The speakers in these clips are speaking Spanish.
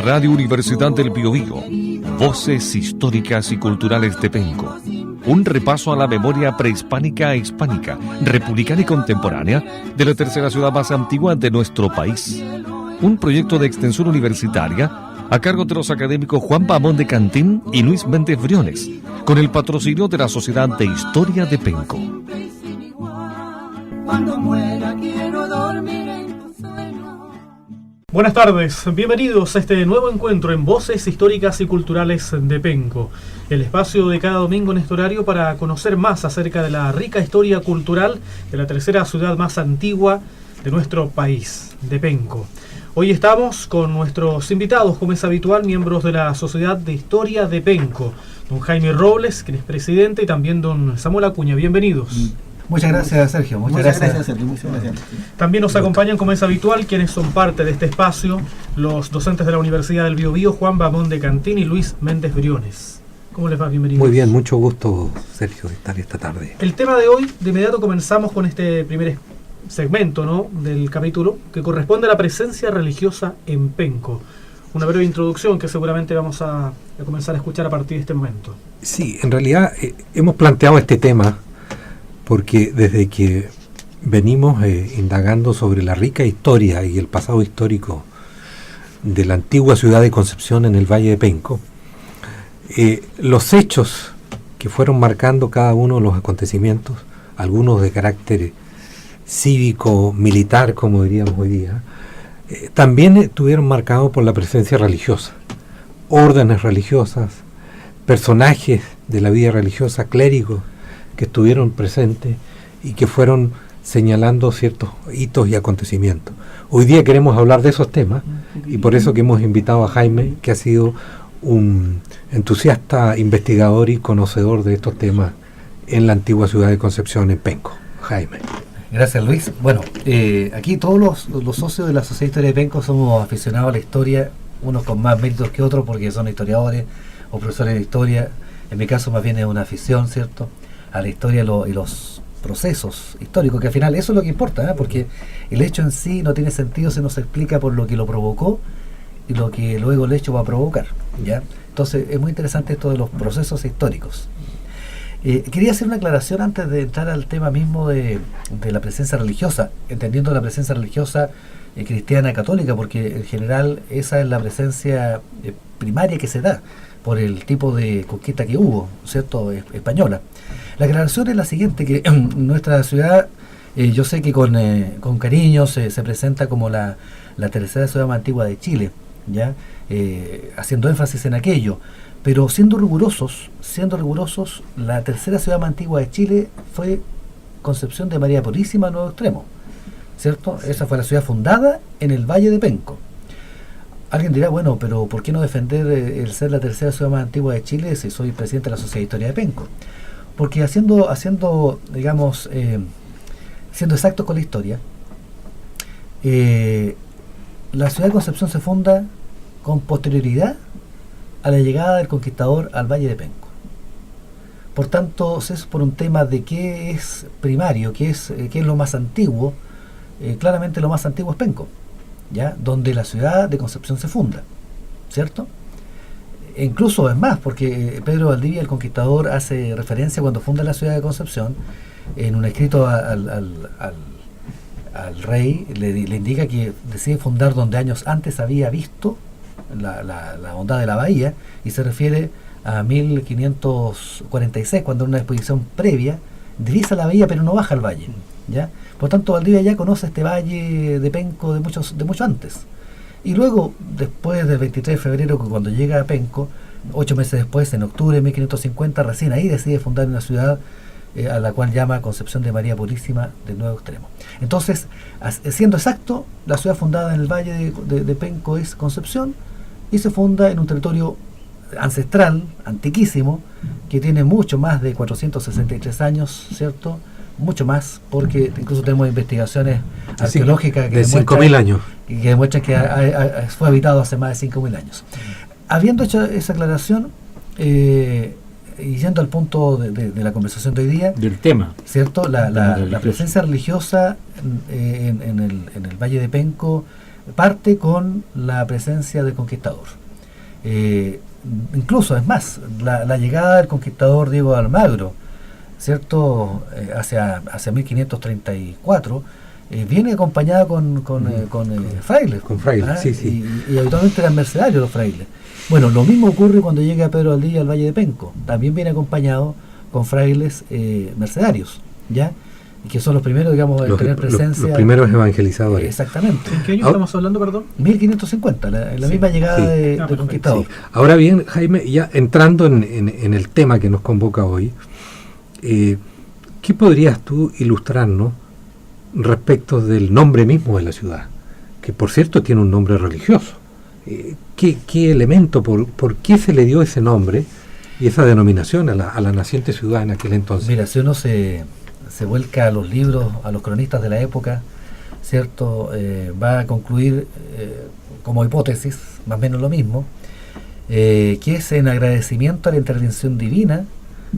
Radio Universidad del Biobío, Voces Históricas y Culturales de Penco. Un repaso a la memoria prehispánica e hispánica, republicana y contemporánea de la tercera ciudad más antigua de nuestro país. Un proyecto de extensión universitaria a cargo de los académicos Juan Bamón de Cantín y Luis Méndez Briones, con el patrocinio de la Sociedad de Historia de Penco. Cuando muera quiero dormir en tu sueño. Buenas tardes, bienvenidos a este nuevo encuentro en Voces Históricas y Culturales de Penco, el espacio de cada domingo en este horario para conocer más acerca de la rica historia cultural de la tercera ciudad más antigua de nuestro país, de Penco. Hoy estamos con nuestros invitados, como es habitual, miembros de la Sociedad de Historia de Penco, don Jaime Robles, quien es presidente, y también don Samuel Acuña. Bienvenidos. Muchas gracias, Sergio. Muchas gracias, Sergio. Muchas gracias. También nos acompañan, como es habitual, quienes son parte de este espacio, los docentes de la Universidad del Biobío, Juan Bamón de Cantín y Luis Méndez Briones. ¿Cómo les va? Bienvenidos. Muy bien, mucho gusto, Sergio, de estar esta tarde. El tema de hoy, de inmediato comenzamos con este primer segmento, ¿no?, del capítulo, que corresponde a la presencia religiosa en Penco. Una breve introducción que seguramente vamos a comenzar a escuchar a partir de este momento. Sí, en realidad hemos planteado este tema porque desde que venimos indagando sobre la rica historia y el pasado histórico de la antigua ciudad de Concepción en el Valle de Penco, los hechos que fueron marcando cada uno de los acontecimientos, algunos de carácter cívico, militar, como diríamos hoy día, también estuvieron marcados por la presencia religiosa, órdenes religiosas, personajes de la vida religiosa, clérigos, que estuvieron presentes y que fueron señalando ciertos hitos y acontecimientos. Hoy día queremos hablar de esos temas y por eso que hemos invitado a Jaime, que ha sido un entusiasta investigador y conocedor de estos temas en la antigua ciudad de Concepción, en Penco. Jaime. Gracias, Luis. Bueno, aquí todos los socios de la Sociedad de Historia de Penco somos aficionados a la historia, unos con más méritos que otros porque son historiadores o profesores de historia. En mi caso más bien es una afición, ¿cierto?, a la historia y los procesos históricos, que al final eso es lo que importa, porque el hecho en sí no tiene sentido si no se explica por lo que lo provocó y lo que luego el hecho va a provocar, ¿ya? Entonces es muy interesante esto de los procesos históricos. Quería hacer una aclaración antes de entrar al tema mismo de la presencia religiosa, entendiendo la presencia religiosa cristiana católica, porque en general esa es la presencia primaria que se da por el tipo de conquista que hubo, ¿cierto?, española. La aclaración es la siguiente, que nuestra ciudad, yo sé que con cariño se presenta como la tercera ciudad más antigua de Chile, ¿ya? Haciendo énfasis en aquello, pero siendo rigurosos, la tercera ciudad más antigua de Chile fue Concepción de María Purísima, Nuevo Extremo, ¿cierto? Esa fue la ciudad fundada en el Valle de Penco. Alguien dirá, bueno, pero ¿por qué no defender el ser la tercera ciudad más antigua de Chile si soy presidente de la Sociedad de Historia de Penco? Porque digamos, siendo exactos con la historia, la ciudad de Concepción se funda con posterioridad a la llegada del conquistador al Valle de Penco. Por tanto, es por un tema de qué es primario, qué es lo más antiguo. Claramente lo más antiguo es Penco, ¿ya?, donde la ciudad de Concepción se funda, ¿cierto? E incluso es más, porque Pedro Valdivia, el conquistador, hace referencia cuando funda la ciudad de Concepción, en un escrito al rey, le indica que decide fundar donde años antes había visto la bondad de la bahía, y se refiere a 1546, cuando en una exposición previa divisa la bahía pero no baja al valle, ¿ya? Por tanto, Valdivia ya conoce este valle de Penco de mucho antes. Y luego, después del 23 de febrero, cuando llega a Penco, 8 meses después, en octubre de 1550, recién ahí decide fundar una ciudad a la cual llama Concepción de María Purísima del Nuevo Extremo. Entonces, siendo exacto, la ciudad fundada en el Valle de Penco es Concepción, y se funda en un territorio ancestral, antiquísimo, que tiene mucho más de 463 años, ¿cierto?, mucho más, porque incluso tenemos investigaciones arqueológicas de 5.000 años que demuestran que fue habitado hace más de 5.000 años. Habiendo hecho esa aclaración, y yendo al punto de la conversación de hoy día, del tema, ¿cierto? La presencia religiosa en el Valle de Penco parte con la presencia del conquistador. Incluso, es más, la llegada del conquistador Diego de Almagro, ¿cierto? Hacia 1534, viene acompañada con frailes. Con frailes, ¿ah? sí, sí. Y habitualmente eran mercenarios los frailes. Bueno, lo mismo ocurre cuando llega Pedro Valdivia al Valle de Penco. También viene acompañado con frailes mercenarios, ¿ya? Y que son los primeros, digamos, en tener presencia. Los primeros evangelizadores. Exactamente. ¿En qué año estamos hablando, perdón? 1550, la misma llegada Sí. de Perfecto. conquistador. Sí. Ahora bien, Jaime, ya entrando en el tema que nos convoca hoy, ¿qué podrías tú ilustrarnos respecto del nombre mismo de la ciudad? Que por cierto tiene un nombre religioso. ¿Qué elemento, por qué se le dio ese nombre y esa denominación a la naciente ciudad en aquel entonces? Mira, si uno se vuelca a los libros, a los cronistas de la época, ¿cierto? Va a concluir como hipótesis, más o menos lo mismo, que es en agradecimiento a la intervención divina,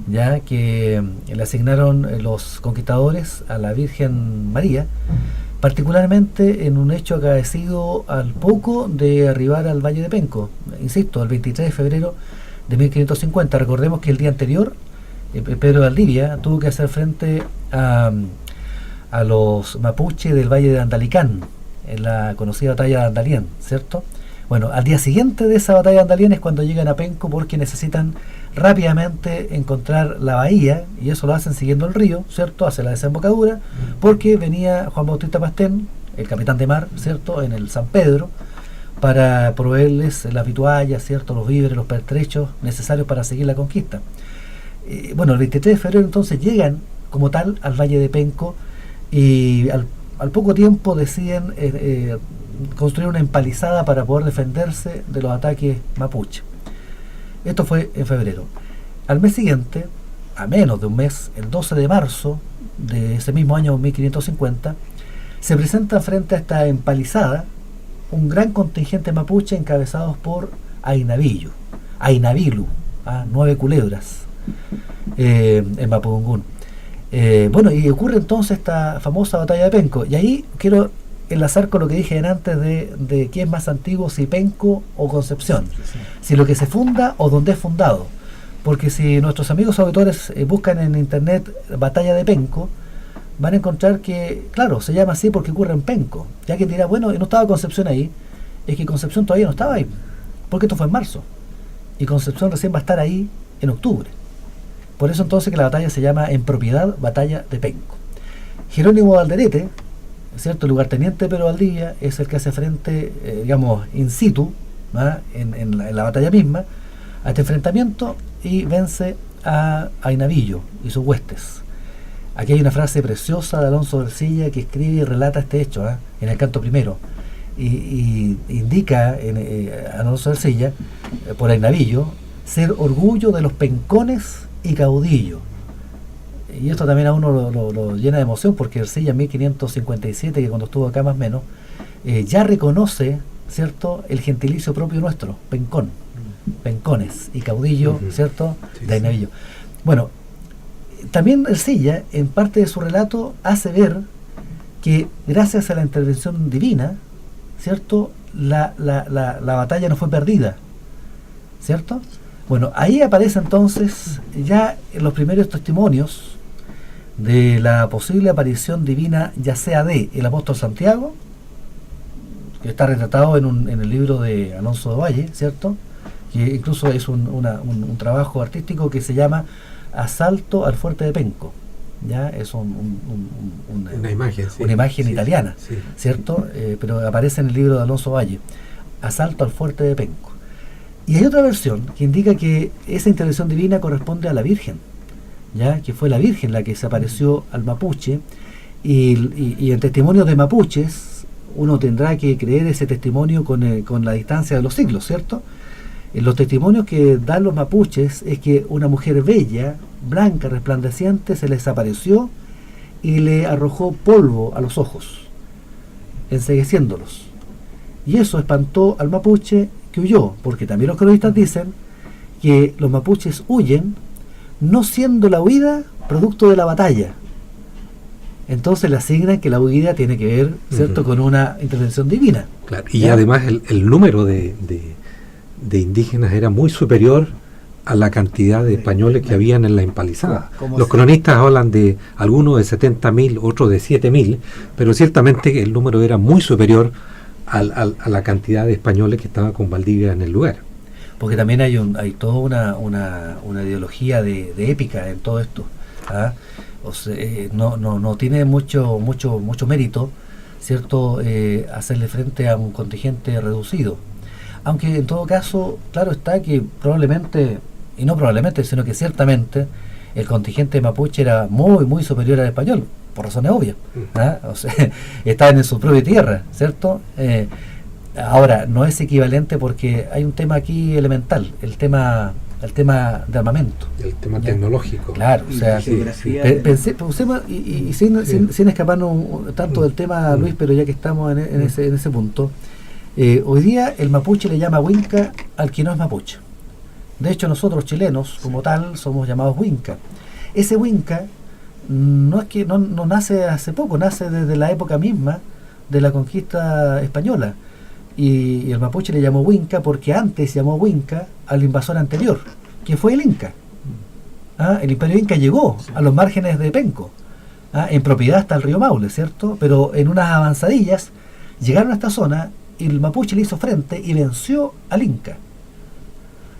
ya que le asignaron los conquistadores a la Virgen María, particularmente en un hecho acaecido al poco de arribar al Valle de Penco, insisto, el 23 de febrero de 1550. Recordemos que el día anterior Pedro Valdivia tuvo que hacer frente a los mapuches del Valle de Andalicán, en la conocida batalla de Andalién, ¿cierto? Bueno, al día siguiente de esa batalla de Andalién es cuando llegan a Penco, porque necesitan rápidamente encontrar la bahía, y eso lo hacen siguiendo el río, ¿cierto?, hacia la desembocadura, porque venía Juan Bautista Pastén, el capitán de mar, ¿cierto?, en el San Pedro, para proveerles las vituallas, ¿cierto?, los víveres, los pertrechos necesarios para seguir la conquista. Bueno, el 23 de febrero entonces llegan como tal al Valle de Penco, y al poco tiempo deciden construir una empalizada para poder defenderse de los ataques mapuche. Esto fue en febrero. Al mes siguiente, a menos de un mes, el 12 de marzo de ese mismo año 1550, se presenta frente a esta empalizada un gran contingente mapuche encabezados por Ainavillo, Ainavilu, 9 culebras, en Mapudungún. Bueno, y ocurre entonces esta famosa batalla de Penco, y ahí quiero enlazar con lo que dije antes de qué es más antiguo, si Penco o Concepción, si lo que se funda o donde es fundado, porque si nuestros amigos auditores buscan en internet batalla de Penco, van a encontrar que, claro, se llama así porque ocurre en Penco. Ya quien dirá, bueno, no estaba Concepción ahí, es que Concepción todavía no estaba ahí, porque esto fue en marzo, y Concepción recién va a estar ahí en octubre. Por eso entonces que la batalla se llama en propiedad batalla de Penco. Jerónimo de Alderete, ¿cierto?, el lugarteniente de Pedro Valdivia, es el que hace frente, digamos, in situ, en la batalla misma, a este enfrentamiento, y vence a Ainavillo y sus huestes. Aquí hay una frase preciosa de Alonso de Ercilla que escribe y relata este hecho, en el canto primero, y indica Alonso de Ercilla, por Ainavillo, ser orgullo de los pencones y caudillo. Y esto también a uno lo llena de emoción, porque Ercilla en 1557, que cuando estuvo acá más o menos, ya reconoce, ¿cierto?, el gentilicio propio nuestro, pencón, pencones y caudillo, ¿cierto?, Sí, de Ainavillo. Bueno, también Ercilla, en parte de su relato, hace ver que gracias a la intervención divina, ¿cierto?, la batalla no fue perdida, ¿cierto? Bueno, ahí aparece entonces ya los primeros testimonios de la posible aparición divina, ya sea de el apóstol Santiago, que está retratado en el libro de Alonso de Valle, ¿cierto?, que incluso es un trabajo artístico que se llama Asalto al Fuerte de Penco. Ya es una imagen, sí, una imagen sí, italiana, sí. ¿cierto? Pero aparece en el libro de Alonso Valle, Asalto al Fuerte de Penco. Y hay otra versión que indica que esa intervención divina corresponde a la Virgen, ya que fue la Virgen la que se apareció al mapuche, y en testimonios de mapuches uno tendrá que creer ese testimonio con la distancia de los siglos, ¿cierto? En los testimonios que dan los mapuches es que una mujer bella, blanca, resplandeciente, se les apareció y le arrojó polvo a los ojos, encegueciéndolos. Y eso espantó al mapuche, que huyó, porque también los cronistas dicen que los mapuches huyen, no siendo la huida producto de la batalla. entonces le asignan que la huida tiene que ver, ¿cierto?, con una intervención divina. Claro, y ¿Ya? además el número de indígenas era muy superior a la cantidad de españoles que habían en la empalizada. ¿Cómo Los se- cronistas hablan de algunos de 70.000, otros de 7.000, pero ciertamente el número era muy superior a la cantidad de españoles que estaban con Valdivia en el lugar. Porque también hay toda una ideología de épica en todo esto. ¿Ah? O sea, no tiene mucho mérito, ¿cierto?, hacerle frente a un contingente reducido. Aunque en todo caso, claro está que probablemente, y no probablemente, sino que ciertamente, el contingente mapuche era muy superior al español, por razones obvias. ¿Ah? O sea, estaban en su propia tierra, ¿cierto? Ahora, no es equivalente porque hay un tema aquí elemental, el tema de armamento. El tema Ya. tecnológico. Claro, o sea, Sí, pensemos, y sin escaparnos tanto del tema, Luis, pero ya que estamos en ese punto, hoy día el mapuche le llama huinca al que no es mapuche. De hecho, nosotros chilenos, como tal, somos llamados huinca. Ese huinca no es que no nace hace poco, nace desde la época misma de la conquista española. Y el mapuche le llamó huinca porque antes llamó huinca al invasor anterior, que fue el Inca. ¿Ah? El imperio Inca llegó a los márgenes de Penco, ¿ah?, en propiedad hasta el río Maule, ¿cierto? Pero en unas avanzadillas llegaron a esta zona y el mapuche le hizo frente y venció al Inca.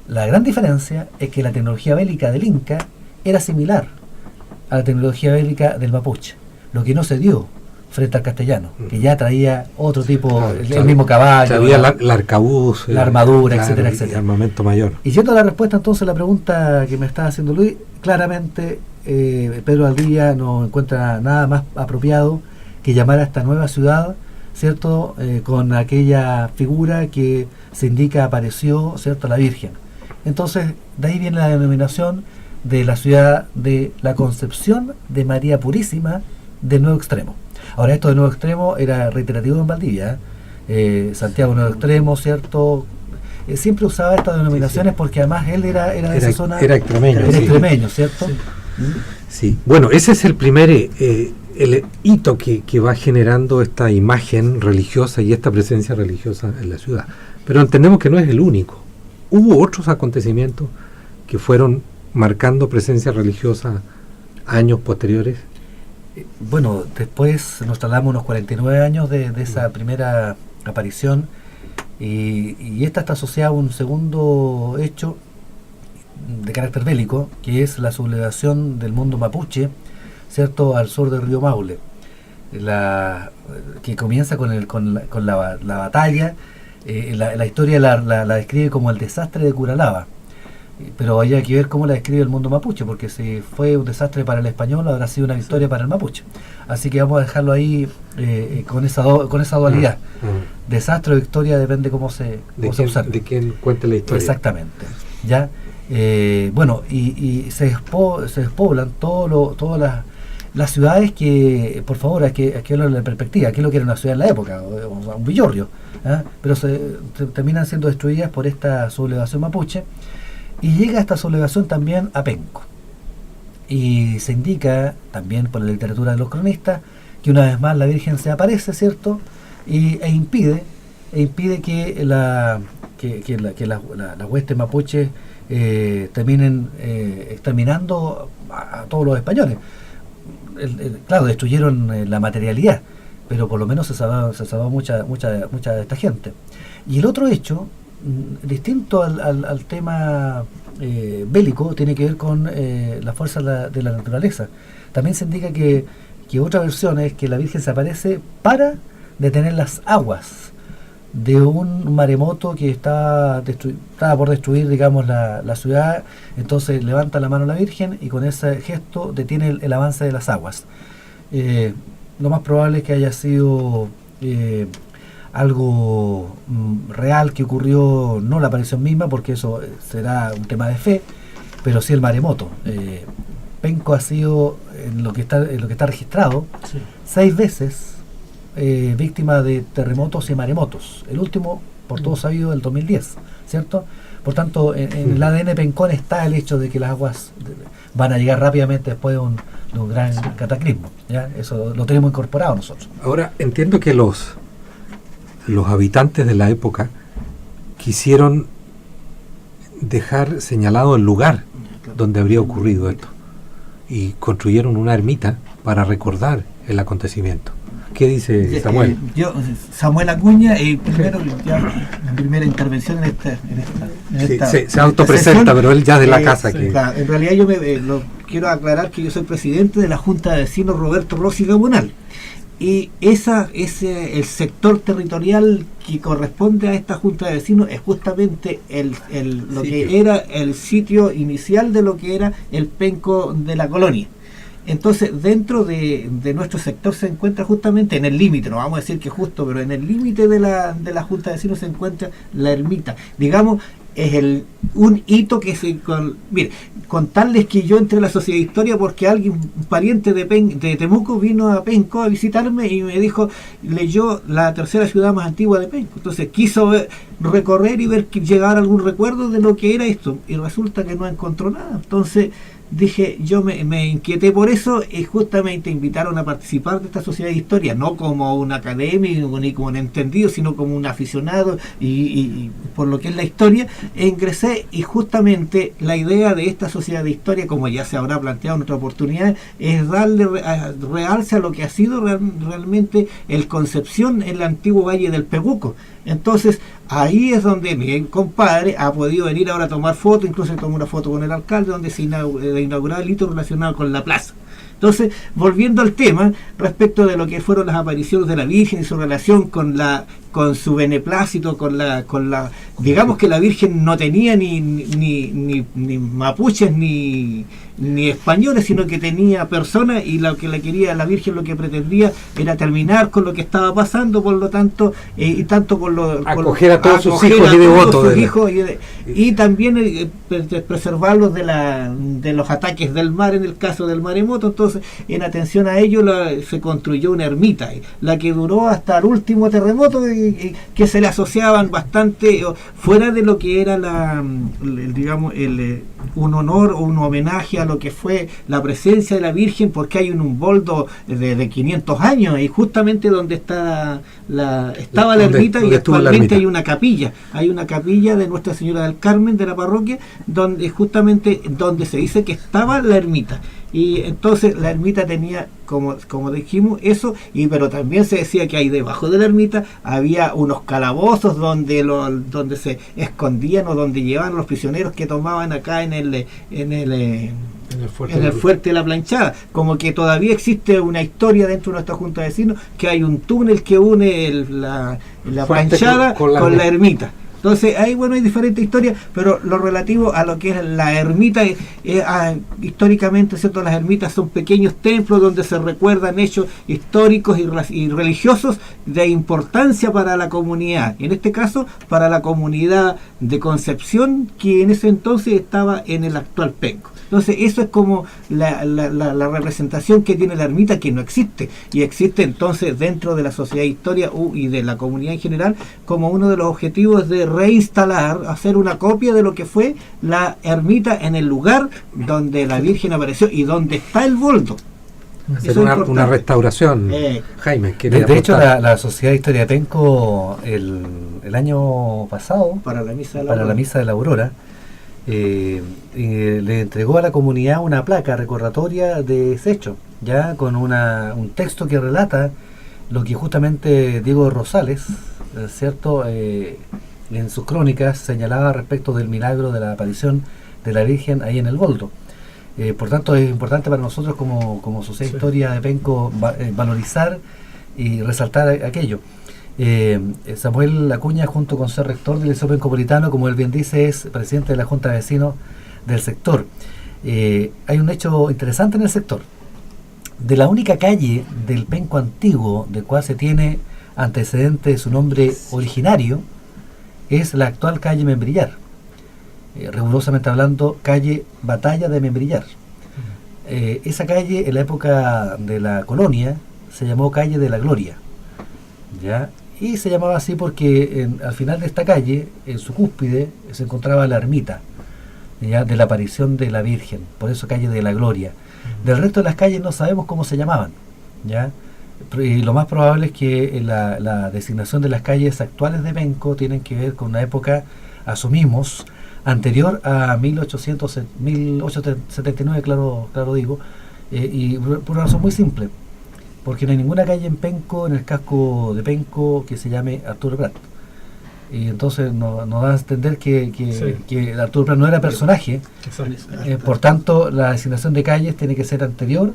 La gran diferencia es que la tecnología bélica del Inca era similar a la tecnología bélica del mapuche, lo que no se dio frente al castellano, que ya traía otro tipo, el mismo caballo, Había la arcabuz, la armadura, etcétera, y etcétera. armamento mayor. Y yendo a la respuesta entonces a la pregunta que me está haciendo Luis, claramente Pedro Valdivia no encuentra nada más apropiado que llamar a esta nueva ciudad, ¿cierto?, con aquella figura que se indica apareció, ¿cierto?, la Virgen. Entonces, de ahí viene la denominación de la ciudad de la Concepción de María Purísima del Nuevo Extremo. Ahora, esto de Nuevo Extremo era reiterativo en Valdivia, Santiago Nuevo Extremo, ¿cierto? Siempre usaba estas denominaciones porque además él era de esa zona. Era extremeño. Era Sí. extremeño, ¿cierto? Sí. Sí. Bueno, ese es el primer el hito que va generando esta imagen religiosa y esta presencia religiosa en la ciudad. Pero entendemos que no es el único. Hubo otros acontecimientos que fueron marcando presencia religiosa años posteriores. Bueno, después nos trasladamos unos 49 años de esa primera aparición y esta está asociada a un segundo hecho de carácter bélico, que es la sublevación del mundo mapuche, ¿cierto?, al sur del río Maule, que comienza con la batalla. La historia la describe como el desastre de Curalaba, pero hay que ver cómo la describe el mundo mapuche, porque si fue un desastre para el español, habrá sido una victoria para el mapuche. Así que vamos a dejarlo ahí con esa dualidad. Desastre o victoria depende cómo se observe. De quién cuente la historia. Exactamente. ¿Ya? Bueno, y se despoblan todas las ciudades que, por favor, hay que verlo en la perspectiva, que es lo que era una ciudad en la época, o sea, un villorrio, ¿ah? Pero se terminan siendo destruidas por esta sublevación mapuche, y llega esta sublevación también a Penco. Y se indica también por la literatura de los cronistas que una vez más la Virgen se aparece, ¿cierto? E impide que las huestes mapuches terminen exterminando a todos los españoles. Claro, destruyeron la materialidad, pero por lo menos se salvó mucha de esta gente. Y el otro hecho, distinto al tema bélico, tiene que ver con la fuerza de la naturaleza. También se indica que otra versión es que la Virgen se aparece para detener las aguas de un maremoto que estaba por destruir, digamos, la ciudad. Entonces levanta la mano la Virgen y con ese gesto detiene el avance de las aguas. Lo más probable es que haya sido algo real que ocurrió, no la aparición misma, porque eso será un tema de fe, pero sí el maremoto. Penco ha sido, en lo que está registrado, Sí. 6 veces víctima de terremotos y maremotos. El último, por todo sabido, del 2010, ¿cierto? Por tanto, en el ADN pencón está el hecho de que las aguas van a llegar rápidamente después de un gran cataclismo. ¿Ya? Eso lo tenemos incorporado nosotros. Ahora, entiendo que los habitantes de la época quisieron dejar señalado el lugar donde habría ocurrido esto y construyeron una ermita para recordar el acontecimiento. ¿Qué dice Samuel? Yo, Samuel Acuña, primero, ya, mi primera intervención en esta se autopresenta, sesión, pero él ya de la casa. Que... Claro, en realidad yo quiero aclarar que yo soy presidente de la Junta de Vecinos Roberto Rossi Gamonal. Y el sector territorial que corresponde a esta Junta de Vecinos es justamente lo que era el sitio inicial de lo que era el penco de la colonia. Entonces, dentro de nuestro sector se encuentra justamente en el límite, no vamos a decir que justo, pero en el límite de la Junta de Vecinos se encuentra la ermita. Digamos, es un hito que contarles que yo entré a la Sociedad de Historia porque un pariente de Temuco vino a Penco a visitarme y me dijo, leyó la tercera ciudad más antigua de Penco. Entonces quiso recorrer y ver que llegara algún recuerdo de lo que era esto, y resulta que no encontró nada. Entonces dije, yo me inquieté por eso, y justamente invitaron a participar de esta Sociedad de Historia, no como un académico ni como un entendido, sino como un aficionado y por lo que es la historia. Ingresé, y justamente la idea de esta Sociedad de Historia, como ya se habrá planteado en otra oportunidad, es darle realce a lo que ha sido realmente el Concepción en el antiguo Valle del Peguco. Entonces, ahí es donde mi compadre ha podido venir ahora a tomar fotos, incluso tomó una foto con el alcalde, donde se inauguraba el hito relacionado con la plaza. Entonces, volviendo al tema, respecto de lo que fueron las apariciones de la Virgen y su relación con su beneplácito, digamos que la Virgen no tenía ni mapuches ni españoles, sino que tenía personas, y lo que le quería la Virgen, lo que pretendía era terminar con lo que estaba pasando, por lo tanto, y tanto acoger a todos sus hijos y devotos y también preservarlos de los ataques del mar, en el caso del maremoto. Entonces, en atención a ello, se construyó una ermita, la que duró hasta el último terremoto, que se le asociaban bastante, fuera de lo que era un honor o un homenaje a lo que fue la presencia de la Virgen, porque hay un boldo de 500 años, y justamente donde estaba la ermita, y actualmente hay una capilla de Nuestra Señora del Carmen de la parroquia, donde se dice que estaba la ermita. Y entonces la ermita tenía, como dijimos, eso, pero también se decía que ahí debajo de la ermita había unos calabozos donde se escondían, o donde llevaban los prisioneros que tomaban acá en el fuerte de la Planchada. Como que todavía existe una historia dentro de nuestra Junta de Vecinos, que hay un túnel que une la Planchada con la ermita. Entonces, hay diferentes historias, pero lo relativo a lo que es la ermita, históricamente, ¿cierto? Las ermitas son pequeños templos donde se recuerdan hechos históricos y religiosos de importancia para la comunidad, en este caso para la comunidad de Concepción, que en ese entonces estaba en el actual Penco. Entonces, eso es como la representación que tiene la ermita, que no existe, y existe entonces dentro de la Sociedad de Historia y de la comunidad en general, como uno de los objetivos de reinstalar, hacer una copia de lo que fue la ermita en el lugar donde la Virgen apareció y donde está el boldo. Hacer una restauración, Jaime. De hecho, la Sociedad de Historia de Penco, el año pasado, para la Misa de la Aurora, le entregó a la comunidad una placa recordatoria de ese hecho, ya con un texto que relata lo que justamente Diego Rosales, ¿cierto?, en sus crónicas señalaba respecto del milagro de la aparición de la Virgen ahí en el boldo. Por tanto, es importante para nosotros como Sociedad de Historia de Penco valorizar y resaltar aquello. Samuel Acuña, junto con ser rector del Liceo Pencopolitano, como él bien dice, es presidente de la Junta de Vecinos del sector. Hay un hecho interesante en el sector. De la única calle del Penco antiguo de cual se tiene antecedente de su nombre originario, es la actual calle Membrillar, rigurosamente hablando, calle Batalla de Membrillar. Esa calle, en la época de la colonia, se llamó calle de la Gloria, ¿ya? Y se llamaba así porque al final de esta calle, en su cúspide, se encontraba la ermita, ¿ya?, de la aparición de la Virgen, por eso calle de la Gloria. Del resto de las calles no sabemos cómo se llamaban, ¿ya? Y lo más probable es que la designación de las calles actuales de Penco tienen que ver con una época, asumimos, anterior a 1879, claro digo, y por una razón muy simple, porque no hay ninguna calle en Penco, en el casco de Penco, que se llame Arturo Prat. Y entonces nos da a entender que Arturo Prat no era personaje, por tanto la designación de calles tiene que ser anterior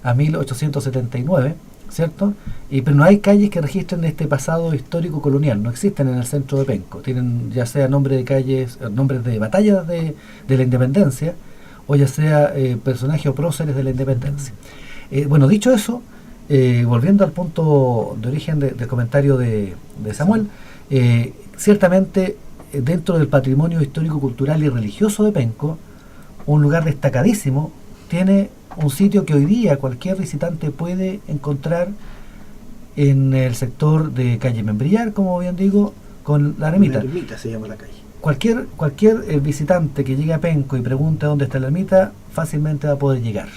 a 1879, ¿cierto? Pero no hay calles que registren este pasado histórico colonial, no existen en el centro de Penco, tienen ya sea nombres de calles, nombres de batallas de la independencia, o ya sea personajes o próceres de la independencia. Bueno, dicho eso, volviendo al punto de origen del comentario de Samuel, ciertamente dentro del patrimonio histórico, cultural y religioso de Penco, un lugar destacadísimo tiene un sitio que hoy día cualquier visitante puede encontrar en el sector de calle Membrillar, como bien digo, con la ermita. La ermita se llama la calle. Cualquier visitante que llegue a Penco y pregunte dónde está la ermita, fácilmente va a poder llegar.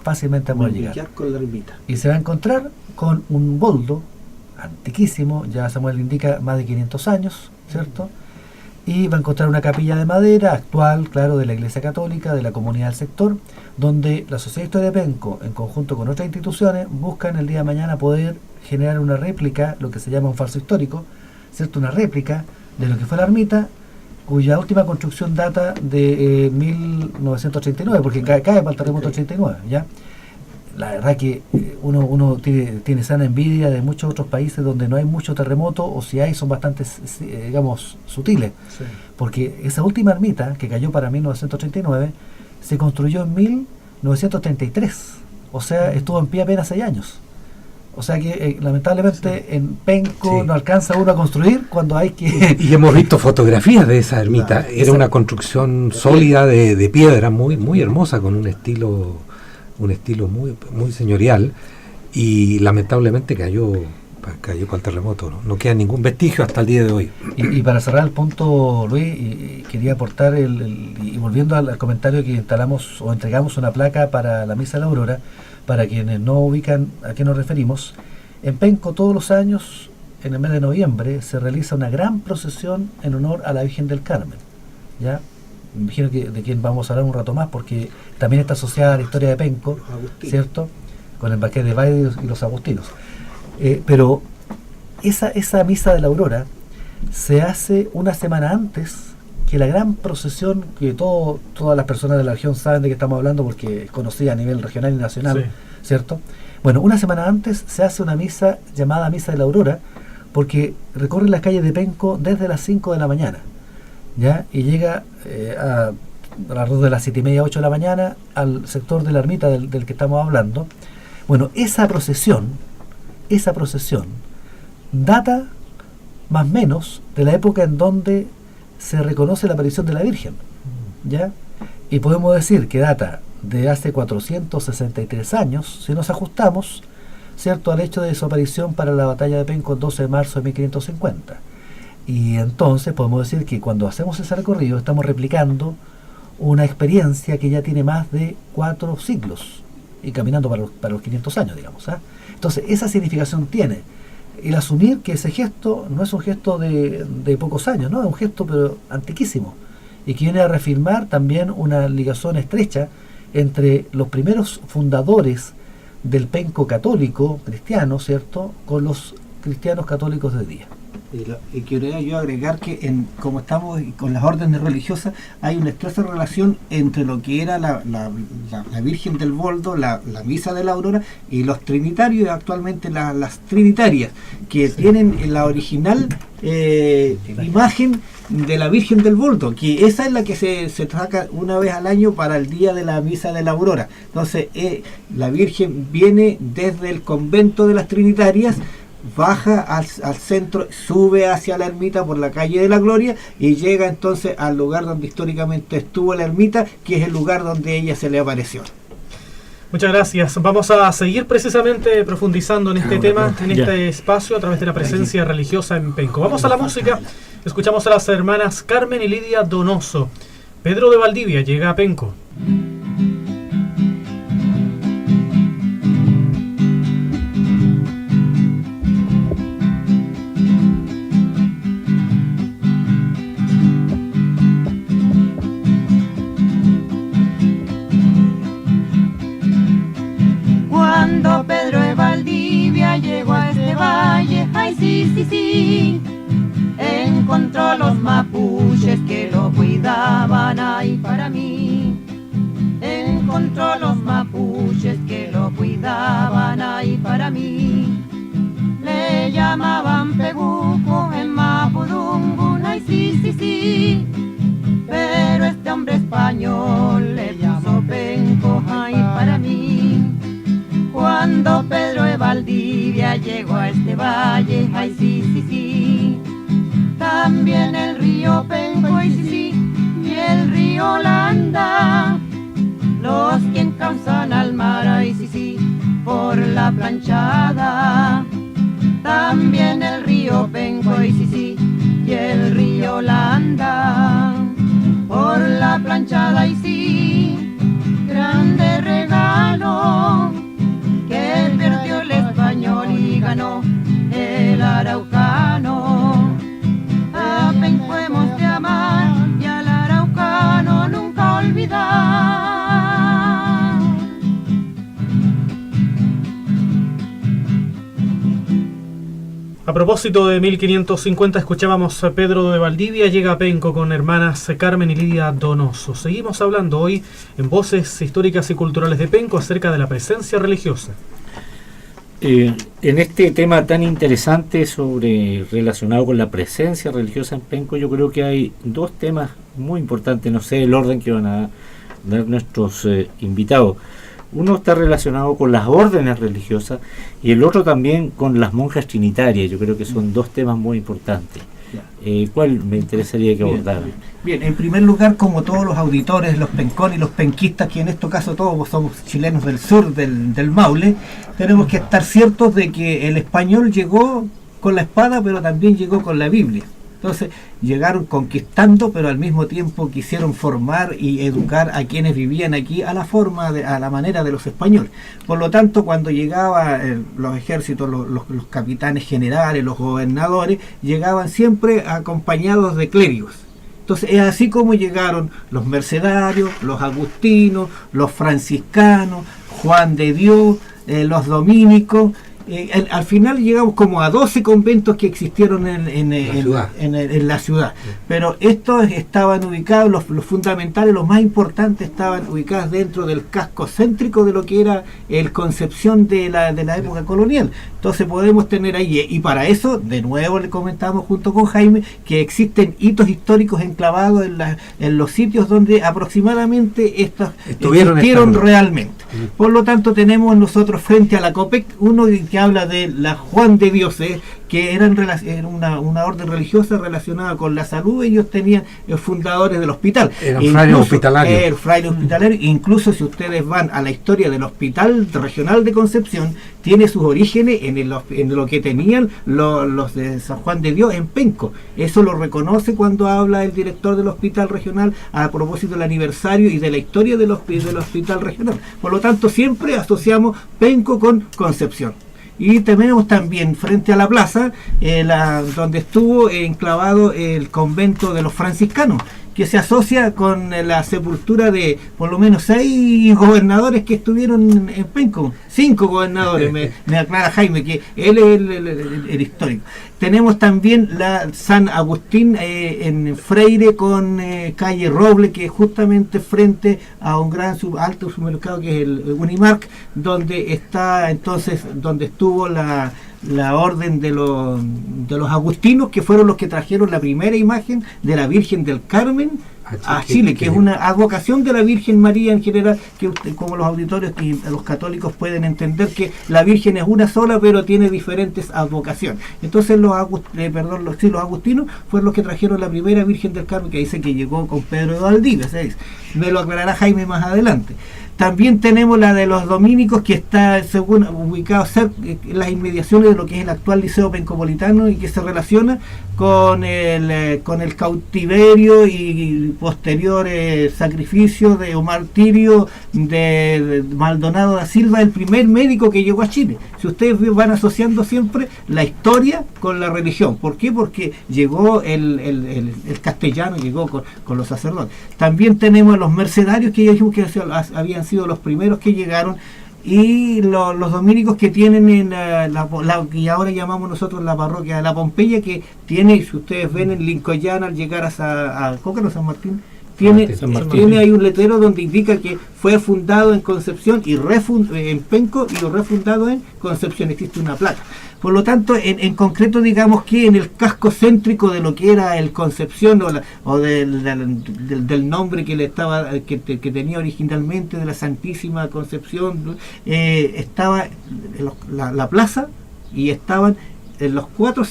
Fácilmente va a poder llegar. Con la ermita. Y se va a encontrar con un boldo antiquísimo, ya Samuel indica más de 500 años, ¿cierto? Y va a encontrar una capilla de madera actual, claro, de la Iglesia Católica, de la comunidad del sector, donde la Sociedad de Historia de Penco, en conjunto con otras instituciones, buscan el día de mañana poder generar una réplica, lo que se llama un falso histórico, ¿cierto? Una réplica de lo que fue la ermita, cuya última construcción data de 1939, porque cae para el terremoto 89, ¿ya? La verdad que uno tiene sana envidia de muchos otros países donde no hay mucho terremoto, o si hay son bastante, digamos, sutiles. Sí. Porque esa última ermita, que cayó para 1939, se construyó en 1933. O sea, estuvo en pie apenas 6 años. O sea que lamentablemente en Penco no alcanza uno a construir cuando hay que... Y hemos visto fotografías de esa ermita. Era una construcción sólida de piedra, muy hermosa, con un estilo muy señorial, y lamentablemente cayó para el terremoto. No queda ningún vestigio hasta el día de hoy. Y para cerrar el punto, Luis, quería aportar y volviendo al comentario que instalamos o entregamos una placa para la Misa de la Aurora, para quienes no ubican a qué nos referimos. En Penco todos los años, en el mes de noviembre, se realiza una gran procesión en honor a la Virgen del Carmen, ¿ya? Me imagino que de quien vamos a hablar un rato más, porque también está asociada a la historia de Penco, ¿cierto? Con el Marqués de Baile y los agustinos. Pero esa misa de la Aurora se hace una semana antes que la gran procesión que todas las personas de la región saben de qué estamos hablando, porque es conocida a nivel regional y nacional, ¿cierto? Bueno, una semana antes se hace una misa llamada Misa de la Aurora, porque recorre las calles de Penco desde las 5 de la mañana, ¿ya? Y llega a alrededor de las 7:30, 8 de la mañana al sector de la ermita del que estamos hablando. Bueno, esa procesión data más o menos de la época en donde se reconoce la aparición de la Virgen, ¿ya? Y podemos decir que data de hace 463 años, si nos ajustamos, ¿cierto?, al hecho de su aparición para la batalla de Penco el 12 de marzo de 1550. Y entonces podemos decir que cuando hacemos ese recorrido estamos replicando una experiencia que ya tiene más de 4 siglos y caminando para los 500 años, digamos, ¿eh? Entonces esa significación tiene el asumir que ese gesto no es un gesto de pocos años, ¿no? Es un gesto pero antiquísimo, y que viene a reafirmar también una ligación estrecha entre los primeros fundadores del Penco católico cristiano, ¿cierto?, con los cristianos católicos de hoy día. Y quería yo agregar que como estamos con las órdenes religiosas, hay una estrecha relación entre lo que era la Virgen del Boldo, la Misa de la Aurora, y los trinitarios, actualmente las trinitarias, que tienen la original imagen de la Virgen del Boldo, que esa es la que se saca una vez al año para el día de la Misa de la Aurora. Entonces la Virgen viene desde el convento de las trinitarias, baja al centro, sube hacia la ermita por la calle de la Gloria y llega entonces al lugar donde históricamente estuvo la ermita, que es el lugar donde ella se le apareció. Muchas gracias. Vamos a seguir precisamente profundizando en este tema, en este espacio, a través de la presencia religiosa en Penco. Vamos a la música. Escuchamos a las hermanas Carmen y Lidia Donoso. Pedro de Valdivia llega a Penco. Cuando Pedro de Valdivia llegó a este valle, ay sí, sí, sí, encontró los mapuches que lo cuidaban, ay para mí. Encontró los mapuches que lo cuidaban, ay para mí. Le llamaban Peguco en Mapudungun, ay sí, sí, sí, pero este hombre español le llamó Penco, ay para mí. Cuando Pedro de Valdivia llegó a este valle, ay sí, sí, sí, también el río Penco, ay sí, sí, y el río Holanda, los que encausan al mar, ay sí, sí, por la planchada. También el río Penco, ay sí, sí, y el río Holanda, por la planchada, y sí, grande regalo que perdió el español y ganó el araucano. A Penco hemos de amar y al araucano nunca olvidar. A propósito de 1550, escuchábamos a Pedro de Valdivia llega a Penco con hermanas Carmen y Lidia Donoso. Seguimos hablando hoy en Voces Históricas y Culturales de Penco acerca de la presencia religiosa. En este tema tan interesante relacionado con la presencia religiosa en Penco, yo creo que hay dos temas muy importantes, no sé el orden que van a dar nuestros invitados. Uno está relacionado con las órdenes religiosas y el otro también con las monjas trinitarias. Yo creo que son dos temas muy importantes. ¿Cuál me interesaría que abordaran? Bien, en primer lugar, como todos los auditores, los pencones y los penquistas, que en este caso todos somos chilenos del sur del Maule, tenemos que estar ciertos de que el español llegó con la espada, pero también llegó con la Biblia. Entonces llegaron conquistando, pero al mismo tiempo quisieron formar y educar a quienes vivían aquí a la manera de los españoles. Por lo tanto, cuando llegaban los ejércitos, los capitanes generales, los gobernadores, llegaban siempre acompañados de clérigos. Entonces es así como llegaron los mercedarios, los agustinos, los franciscanos, Juan de Dios, los dominicos. Al final llegamos como a 12 conventos que existieron en la ciudad. Pero estos estaban ubicados, los fundamentales, los más importantes, estaban ubicados dentro del casco céntrico de lo que era el Concepción de la época colonial. Entonces podemos tener ahí, y para eso, de nuevo le comentamos junto con Jaime, que existen hitos históricos enclavados en los sitios donde aproximadamente estos existieron realmente. Por lo tanto, tenemos nosotros frente a la COPEC uno que habla de la Juan de Dios, que era una orden religiosa relacionada con la salud. Ellos tenían fundadores del hospital. Eran frailes hospitalarios. Frailes hospitalarios. Incluso si ustedes van a la historia del Hospital Regional de Concepción, tiene sus orígenes en lo que tenían los de San Juan de Dios en Penco. Eso lo reconoce cuando habla el director del Hospital Regional a propósito del aniversario y de la historia del Hospital Regional. Por lo tanto, siempre asociamos Penco con Concepción. Y tenemos también frente a la plaza donde estuvo enclavado el convento de los franciscanos, que se asocia con la sepultura de por lo menos 6 gobernadores que estuvieron en Penco. 5 gobernadores, me aclara Jaime, que él es el histórico. Tenemos también la San Agustín en Freire con calle Roble, que es justamente frente a un gran alto supermercado que es el Unimark, donde estuvo la orden de los agustinos, que fueron los que trajeron la primera imagen de la Virgen del Carmen a Chile, que es una advocación de la Virgen María en general, que como los auditores y los católicos pueden entender que la Virgen es una sola, pero tiene diferentes advocaciones. Entonces los agustinos fueron los que trajeron la primera Virgen del Carmen, que dice que llegó con Pedro de Valdivia, ¿sabes? Me lo aclarará Jaime más adelante. También tenemos la de los dominicos, que está ubicado en las inmediaciones de lo que es el actual Liceo Pencopolitano, y que se relaciona con el cautiverio y posterior sacrificio o martirio de Maldonado da Silva, el primer médico que llegó a Chile. Si ustedes van asociando siempre la historia con la religión. ¿Por qué? Porque llegó el castellano, llegó con los sacerdotes. También tenemos a los mercenarios, que ya dijimos que habían sido los primeros que llegaron, y los dominicos que tienen en la que ahora llamamos nosotros la parroquia de la Pompeya, que tiene, si ustedes ven en Lincoln al llegar a Cócaro, San Martín, San Martín. tiene ahí un letrero donde indica que fue fundado en Concepción y en Penco, y lo refundado en Concepción. Existe una placa. Por lo tanto, en concreto, digamos que en el casco céntrico de lo que era el Concepción o del nombre que le estaba que tenía originalmente, de la Santísima Concepción, estaba la plaza, y estaban en los 4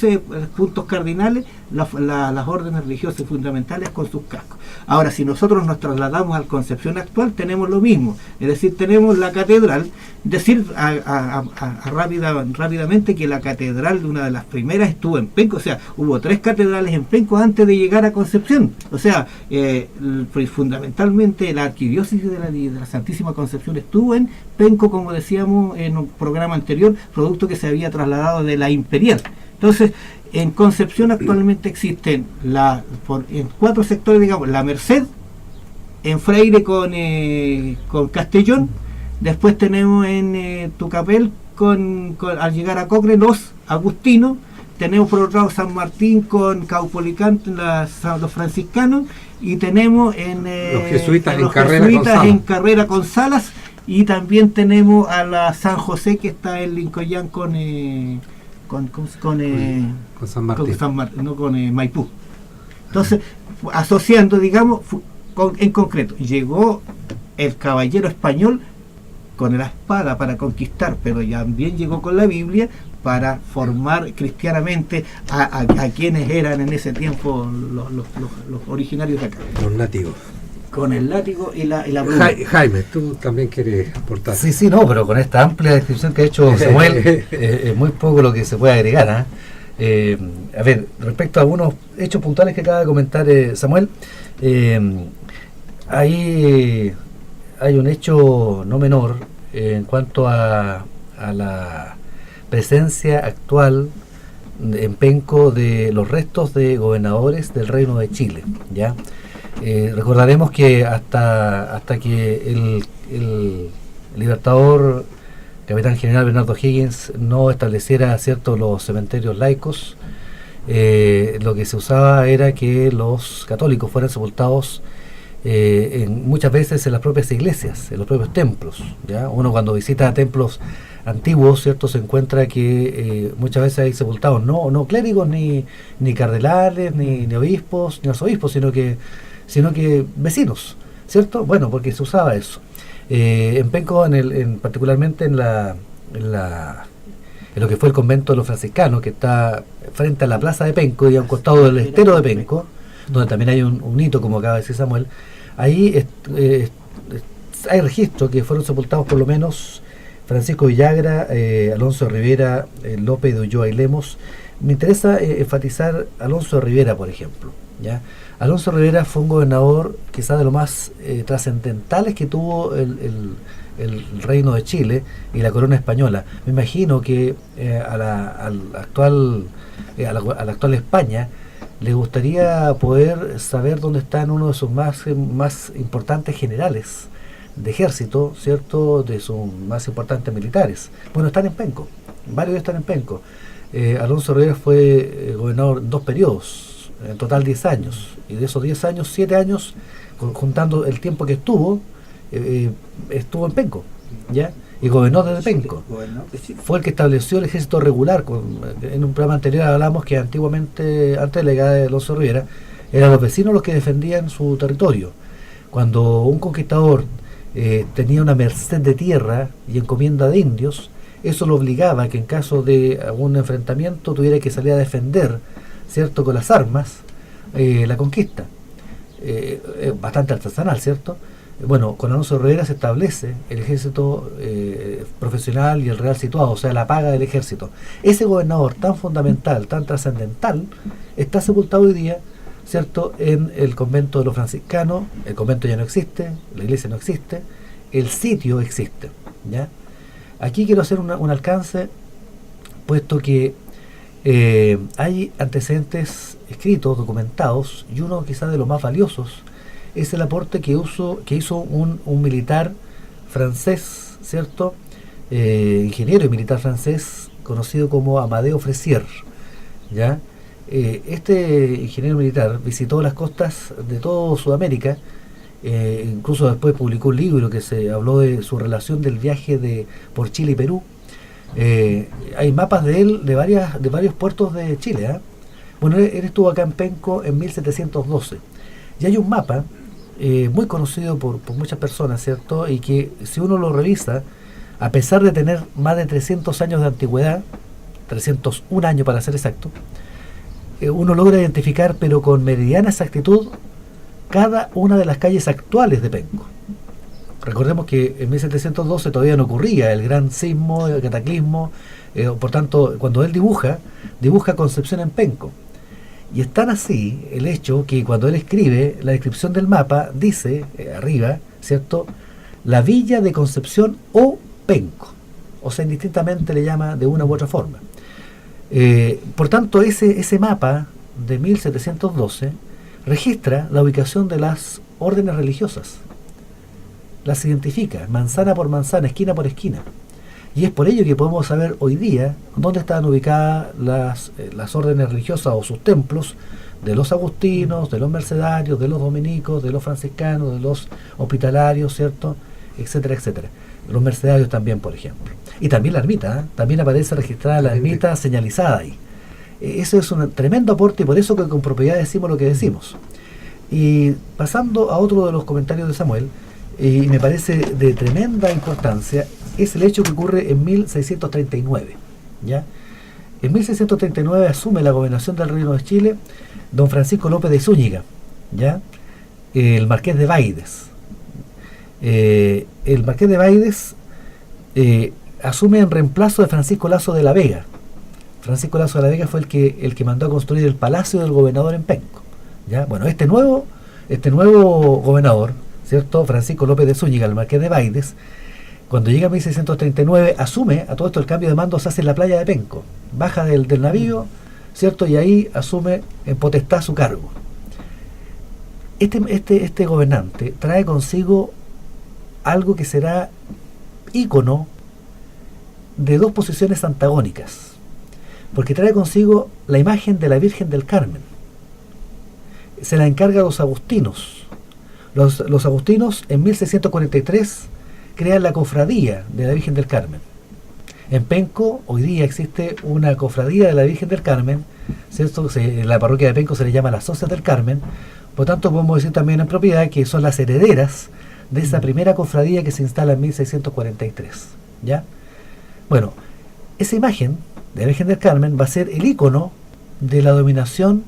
puntos cardinales las órdenes religiosas fundamentales con sus cascos. Ahora, si nosotros nos trasladamos al Concepción actual, tenemos lo mismo, es decir, tenemos la catedral. Decir rápidamente que la catedral, una de las primeras, estuvo en Penco, o sea, hubo 3 catedrales en Penco antes de llegar a Concepción, o sea, fundamentalmente la arquidiócesis de la Santísima Concepción estuvo en Penco, como decíamos en un programa anterior, producto que se había trasladado de la imperial. Entonces, en Concepción actualmente existen en 4 sectores, digamos, la Merced, en Freire con Castellón, después tenemos en Tucapel al llegar a Cocre los agustinos, tenemos por otro lado San Martín con Caupolicán, los franciscanos, y tenemos en los jesuitas, en Carrera con Salas, y también tenemos a la San José, que está en Lincoln con San Martín, no con Maipú. Entonces, asociando, digamos, en concreto, llegó el caballero español con la espada para conquistar, pero también llegó con la Biblia para formar cristianamente a quienes eran en ese tiempo los originarios de acá. Los nativos. Con el látigo y la pluma. Jaime, tú también quieres aportar. Sí, no, pero con esta amplia descripción que ha hecho Samuel, es muy poco lo que se puede agregar. A ver, respecto a algunos hechos puntuales que acaba de comentar Samuel, hay un hecho no menor en cuanto a la presencia actual en Penco de los restos de gobernadores del Reino de Chile, ¿ya? Recordaremos que hasta que el libertador capitán general Bernardo Higgins no estableciera los cementerios laicos, lo que se usaba era que los católicos fueran sepultados muchas veces en las propias iglesias, en los propios templos, ¿ya? Uno cuando visita templos antiguos, ¿cierto?, se encuentra que muchas veces hay sepultados no clérigos, ni cardenales, ni obispos, ni arzobispos, sino que vecinos, ¿cierto? Bueno, porque se usaba eso. En Penco, particularmente en lo que fue el convento de los franciscanos, que está frente a la plaza de Penco y a un costado del estero de Penco, donde también hay un hito, como acaba de decir Samuel, ahí hay registro que fueron sepultados por lo menos Francisco Villagra, Alonso Rivera, López de Ulloa y Lemos. Me interesa enfatizar Alonso Rivera, por ejemplo, ¿ya? Alonso Rivera fue un gobernador quizás de los más trascendentales que tuvo el Reino de Chile y la corona española. Me imagino que a la actual España le gustaría poder saber dónde están uno de sus más importantes generales de ejército, ¿cierto?, de sus más importantes militares. Bueno, están en Penco, varios están en Penco. Alonso Rivera fue gobernador en 2 periodos, en total 10 años, y de esos 10 años, 7 años, juntando el tiempo que estuvo en Penco, ¿ya? Y gobernó desde Penco. Fue el que estableció el ejército regular. En un programa anterior hablamos que antiguamente, antes de la llegada de Alonso Rivera, eran los vecinos los que defendían su territorio. Cuando un conquistador tenía una merced de tierra y encomienda de indios, eso lo obligaba a que en caso de algún enfrentamiento tuviera que salir a defender, ¿cierto?, con las armas, la conquista. Bastante artesanal, ¿cierto? Bueno, con Alonso Rivera se establece el ejército profesional y el real situado, o sea, la paga del ejército. Ese gobernador tan fundamental, tan trascendental, está sepultado hoy día, ¿cierto?, en el convento de los franciscanos. El convento ya no existe, la iglesia no existe, el sitio existe, ¿ya? Aquí quiero hacer un alcance, puesto que hay antecedentes escritos, documentados, y uno quizás de los más valiosos es el aporte que hizo un militar francés, ¿cierto?, ingeniero y militar francés conocido como Amadeo Fressier, ¿ya? Este ingeniero militar visitó las costas de toda Sudamérica, incluso después publicó un libro que se habló de su relación del viaje por Chile y Perú. Hay mapas de él de varios puertos de Chile, ¿eh? Bueno, él estuvo acá en Penco en 1712 y hay un mapa muy conocido por muchas personas, ¿cierto? Y que si uno lo revisa, a pesar de tener más de 300 años de antigüedad, 301 años para ser exacto, uno logra identificar, pero con meridiana exactitud, cada una de las calles actuales de Penco. Recordemos que en 1712 todavía no ocurría el gran sismo, el cataclismo, por tanto, cuando él dibuja Concepción en Penco. Y es tan así el hecho que cuando él escribe, la descripción del mapa dice, arriba, ¿cierto?, la villa de Concepción o Penco. O sea, indistintamente le llama de una u otra forma. Por tanto, ese mapa de 1712 registra la ubicación de las órdenes religiosas. Las identifica, manzana por manzana, esquina por esquina. Y es por ello que podemos saber hoy día dónde están ubicadas las órdenes religiosas o sus templos de los agustinos, de los mercedarios, de los dominicos, de los franciscanos, de los hospitalarios, ¿cierto?, etcétera, etcétera. Los mercedarios también, por ejemplo. Y también la ermita, ¿eh? También aparece registrada la ermita señalizada ahí. Eso es un tremendo aporte y por eso que con propiedad decimos lo que decimos. Y pasando a otro de los comentarios de Samuel, y me parece de tremenda importancia, es el hecho que ocurre en 1639, ¿ya? En 1639 asume la gobernación del Reino de Chile don Francisco López de Zúñiga, ¿ya? El marqués de Baides. El marqués de Baides asume en reemplazo de Francisco Lazo de la Vega. Francisco Lazo de la Vega fue el que mandó a construir el Palacio del Gobernador en Penco, ¿ya? Bueno, este nuevo gobernador, ¿cierto?, Francisco López de Zúñiga, el marqués de Baides, cuando llega en 1639, asume, a todo esto el cambio de mando se hace en la playa de Penco, baja del navío, ¿cierto?, y ahí asume en potestad su cargo. Este gobernante trae consigo algo que será ícono de dos posiciones antagónicas, porque trae consigo la imagen de la Virgen del Carmen. Se la encarga a los agustinos. Los agustinos en 1643 crean la cofradía de la Virgen del Carmen. En Penco hoy día existe una cofradía de la Virgen del Carmen, ¿cierto? En la parroquia de Penco se le llama las Socias del Carmen. Por tanto, podemos decir también en propiedad que son las herederas de esa primera cofradía que se instala en 1643, ¿ya? Bueno, esa imagen de la Virgen del Carmen va a ser el ícono de la dominación,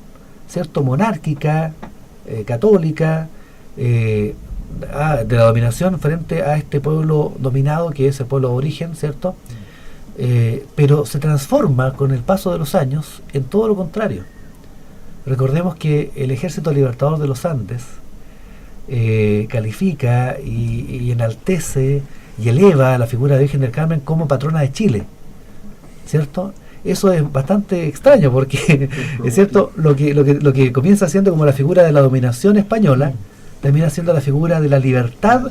¿cierto?, monárquica, católica, de la dominación frente a este pueblo dominado que es el pueblo de origen, ¿cierto? Pero se transforma con el paso de los años en todo lo contrario. Recordemos que el Ejército Libertador de los Andes califica y enaltece y eleva a la figura de Virgen del Carmen como patrona de Chile, ¿cierto? Eso es bastante extraño porque es cierto, lo que comienza siendo como la figura de la dominación española termina siendo la figura de la libertad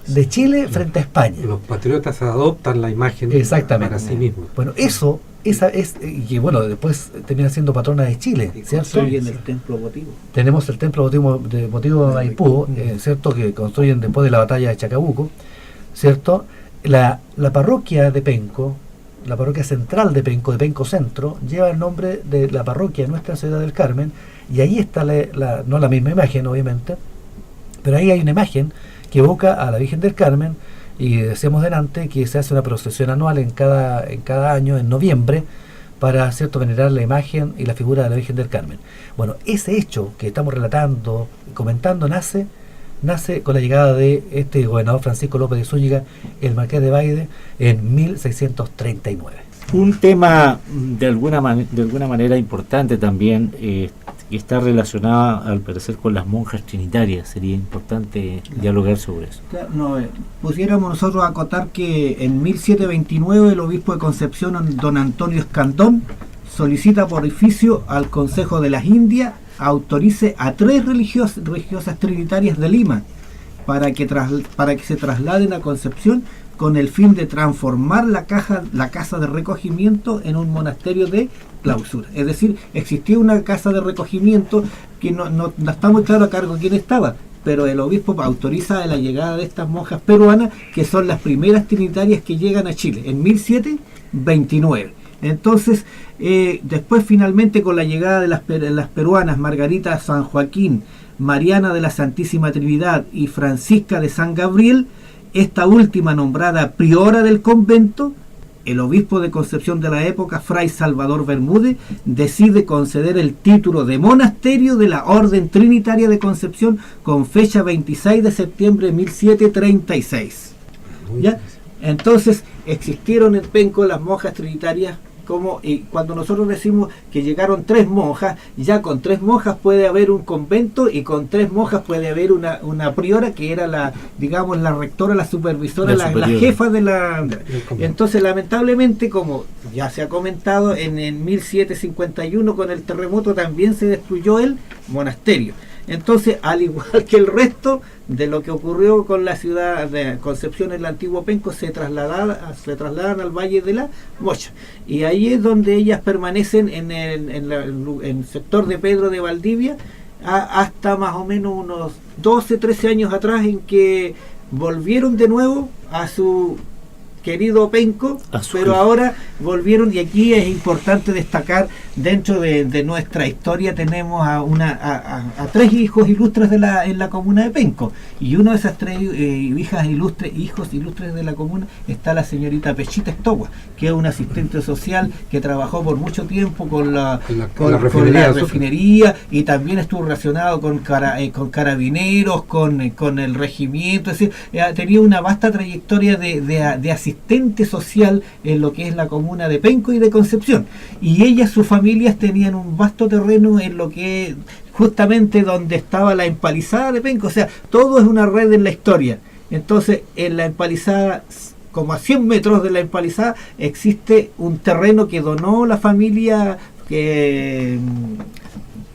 de Chile frente a España. Los patriotas adoptan la imagen para sí mismos. Bueno, esa es, y bueno, después termina siendo patrona de Chile, ¿cierto? Construyen el templo votivo. Tenemos el templo votivo de Maipú, ¿cierto?, que construyen después de la batalla de Chacabuco, ¿cierto? La parroquia de Penco, la parroquia central de Penco Centro, lleva el nombre de la parroquia de Nuestra Ciudad del Carmen, y ahí está no la misma imagen, obviamente, pero ahí hay una imagen que evoca a la Virgen del Carmen, y decíamos delante que se hace una procesión anual en cada año, en noviembre, para, ¿cierto?, venerar la imagen y la figura de la Virgen del Carmen. Bueno, ese hecho que estamos relatando, comentando, nace con la llegada de este gobernador Francisco López de Zúñiga, el marqués de Baides, en 1639. Un tema de alguna manera importante también, que está relacionado al parecer con las monjas trinitarias. Sería importante dialogar sobre eso. Pudiéramos nosotros acotar que en 1729 el obispo de Concepción, don Antonio Escandón, solicita por oficio al Consejo de las Indias autorice a 3 religiosas trinitarias de Lima para que se trasladen a Concepción con el fin de transformar la casa de recogimiento en un monasterio de clausura. Es decir, existía una casa de recogimiento que no está muy claro a cargo de quién estaba, pero el obispo autoriza la llegada de estas monjas peruanas, que son las primeras trinitarias que llegan a Chile, en 1729. Entonces, después finalmente con la llegada de las peruanas Margarita San Joaquín, Mariana de la Santísima Trinidad y Francisca de San Gabriel, esta última nombrada priora del convento, el obispo de Concepción de la época, Fray Salvador Bermúdez, decide conceder el título de monasterio de la Orden Trinitaria de Concepción con fecha 26 de septiembre de 1736. ¿Ya? Entonces existieron en Penco las monjas trinitarias, y cuando nosotros decimos que llegaron 3 monjas, ya con 3 monjas puede haber un convento, y con 3 monjas puede haber una priora que era la rectora, la supervisora, la jefa de la... Entonces, lamentablemente, como ya se ha comentado, en 1751 con el terremoto también se destruyó el monasterio. Entonces, al igual que el resto de lo que ocurrió con la ciudad de Concepción en el antiguo Penco, se trasladan al Valle de la Mocha. Y ahí es donde ellas permanecen en el sector de Pedro de Valdivia hasta más o menos unos 12, 13 años atrás, en que volvieron de nuevo a su querido Penco, pero ahora volvieron, y aquí es importante destacar, dentro de nuestra historia tenemos a 3 hijos ilustres en la comuna de Penco, y uno de esas 3 hijos ilustres de la comuna está la señorita Pechita Estogua, que es una asistente social que trabajó por mucho tiempo con la refinería, y también estuvo relacionado con carabineros, con el regimiento, es decir, tenía una vasta trayectoria de asistente social en lo que es la comuna de Penco y de Concepción, y ellas, sus familias, tenían un vasto terreno en lo que justamente donde estaba la empalizada de Penco, o sea, todo es una red en la historia. Entonces, en la empalizada, como a 100 metros de la empalizada, existe un terreno que donó la familia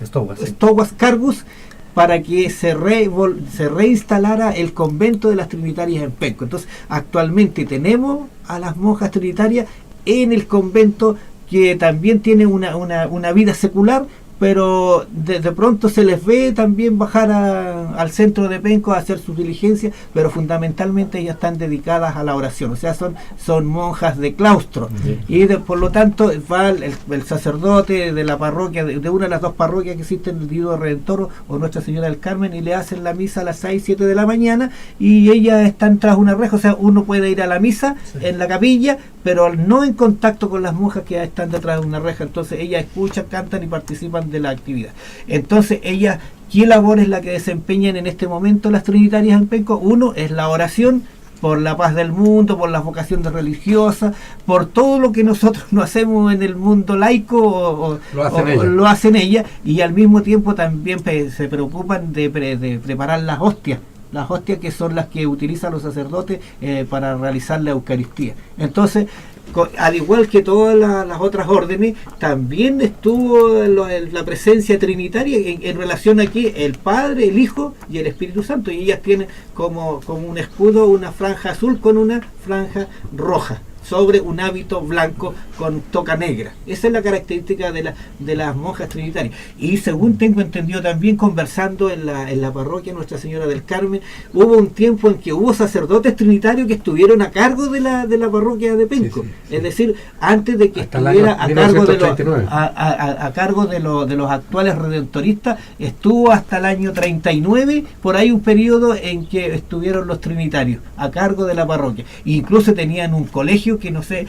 Estoguas Cargus, para que se reinstalara el convento de las Trinitarias en Penco. Entonces, actualmente tenemos a las monjas trinitarias en el convento, que también tiene una vida secular, pero de pronto se les ve también bajar al centro de Penco a hacer sus diligencias, pero fundamentalmente ellas están dedicadas a la oración, o sea, son monjas de claustro. Y por lo tanto va el sacerdote de la parroquia, de una de las 2 parroquias que existen, el Divino Redentor o Nuestra Señora del Carmen, y le hacen la misa a las 6, 7 de la mañana, y ellas están tras una reja, o sea, uno puede ir a la misa en la capilla, pero no en contacto con las monjas que están detrás de una reja. Entonces ellas escuchan, cantan y participan de la actividad. Entonces ellas, ¿qué labor es la que desempeñan en este momento las trinitarias en Penco? Uno es la oración por la paz del mundo, por las vocaciones religiosas, por todo lo que nosotros no hacemos en el mundo laico, lo hacen ellas, y al mismo tiempo también se preocupan de preparar las hostias que son las que utilizan los sacerdotes para realizar la Eucaristía. Entonces, al igual que todas las otras órdenes, también estuvo la presencia trinitaria en relación aquí, el Padre, el Hijo y el Espíritu Santo, y ellas tienen como un escudo una franja azul con una franja roja sobre un hábito blanco con toca negra. Esa es la característica de las monjas trinitarias. Y según tengo entendido, también conversando en la parroquia Nuestra Señora del Carmen, hubo un tiempo en que hubo sacerdotes trinitarios que estuvieron a cargo de la parroquia de Penco. Sí. Es decir, antes de que hasta estuviera a cargo de los actuales redentoristas, estuvo hasta el año 39, por ahí un periodo en que estuvieron los trinitarios a cargo de la parroquia. E incluso tenían un colegio que no sé,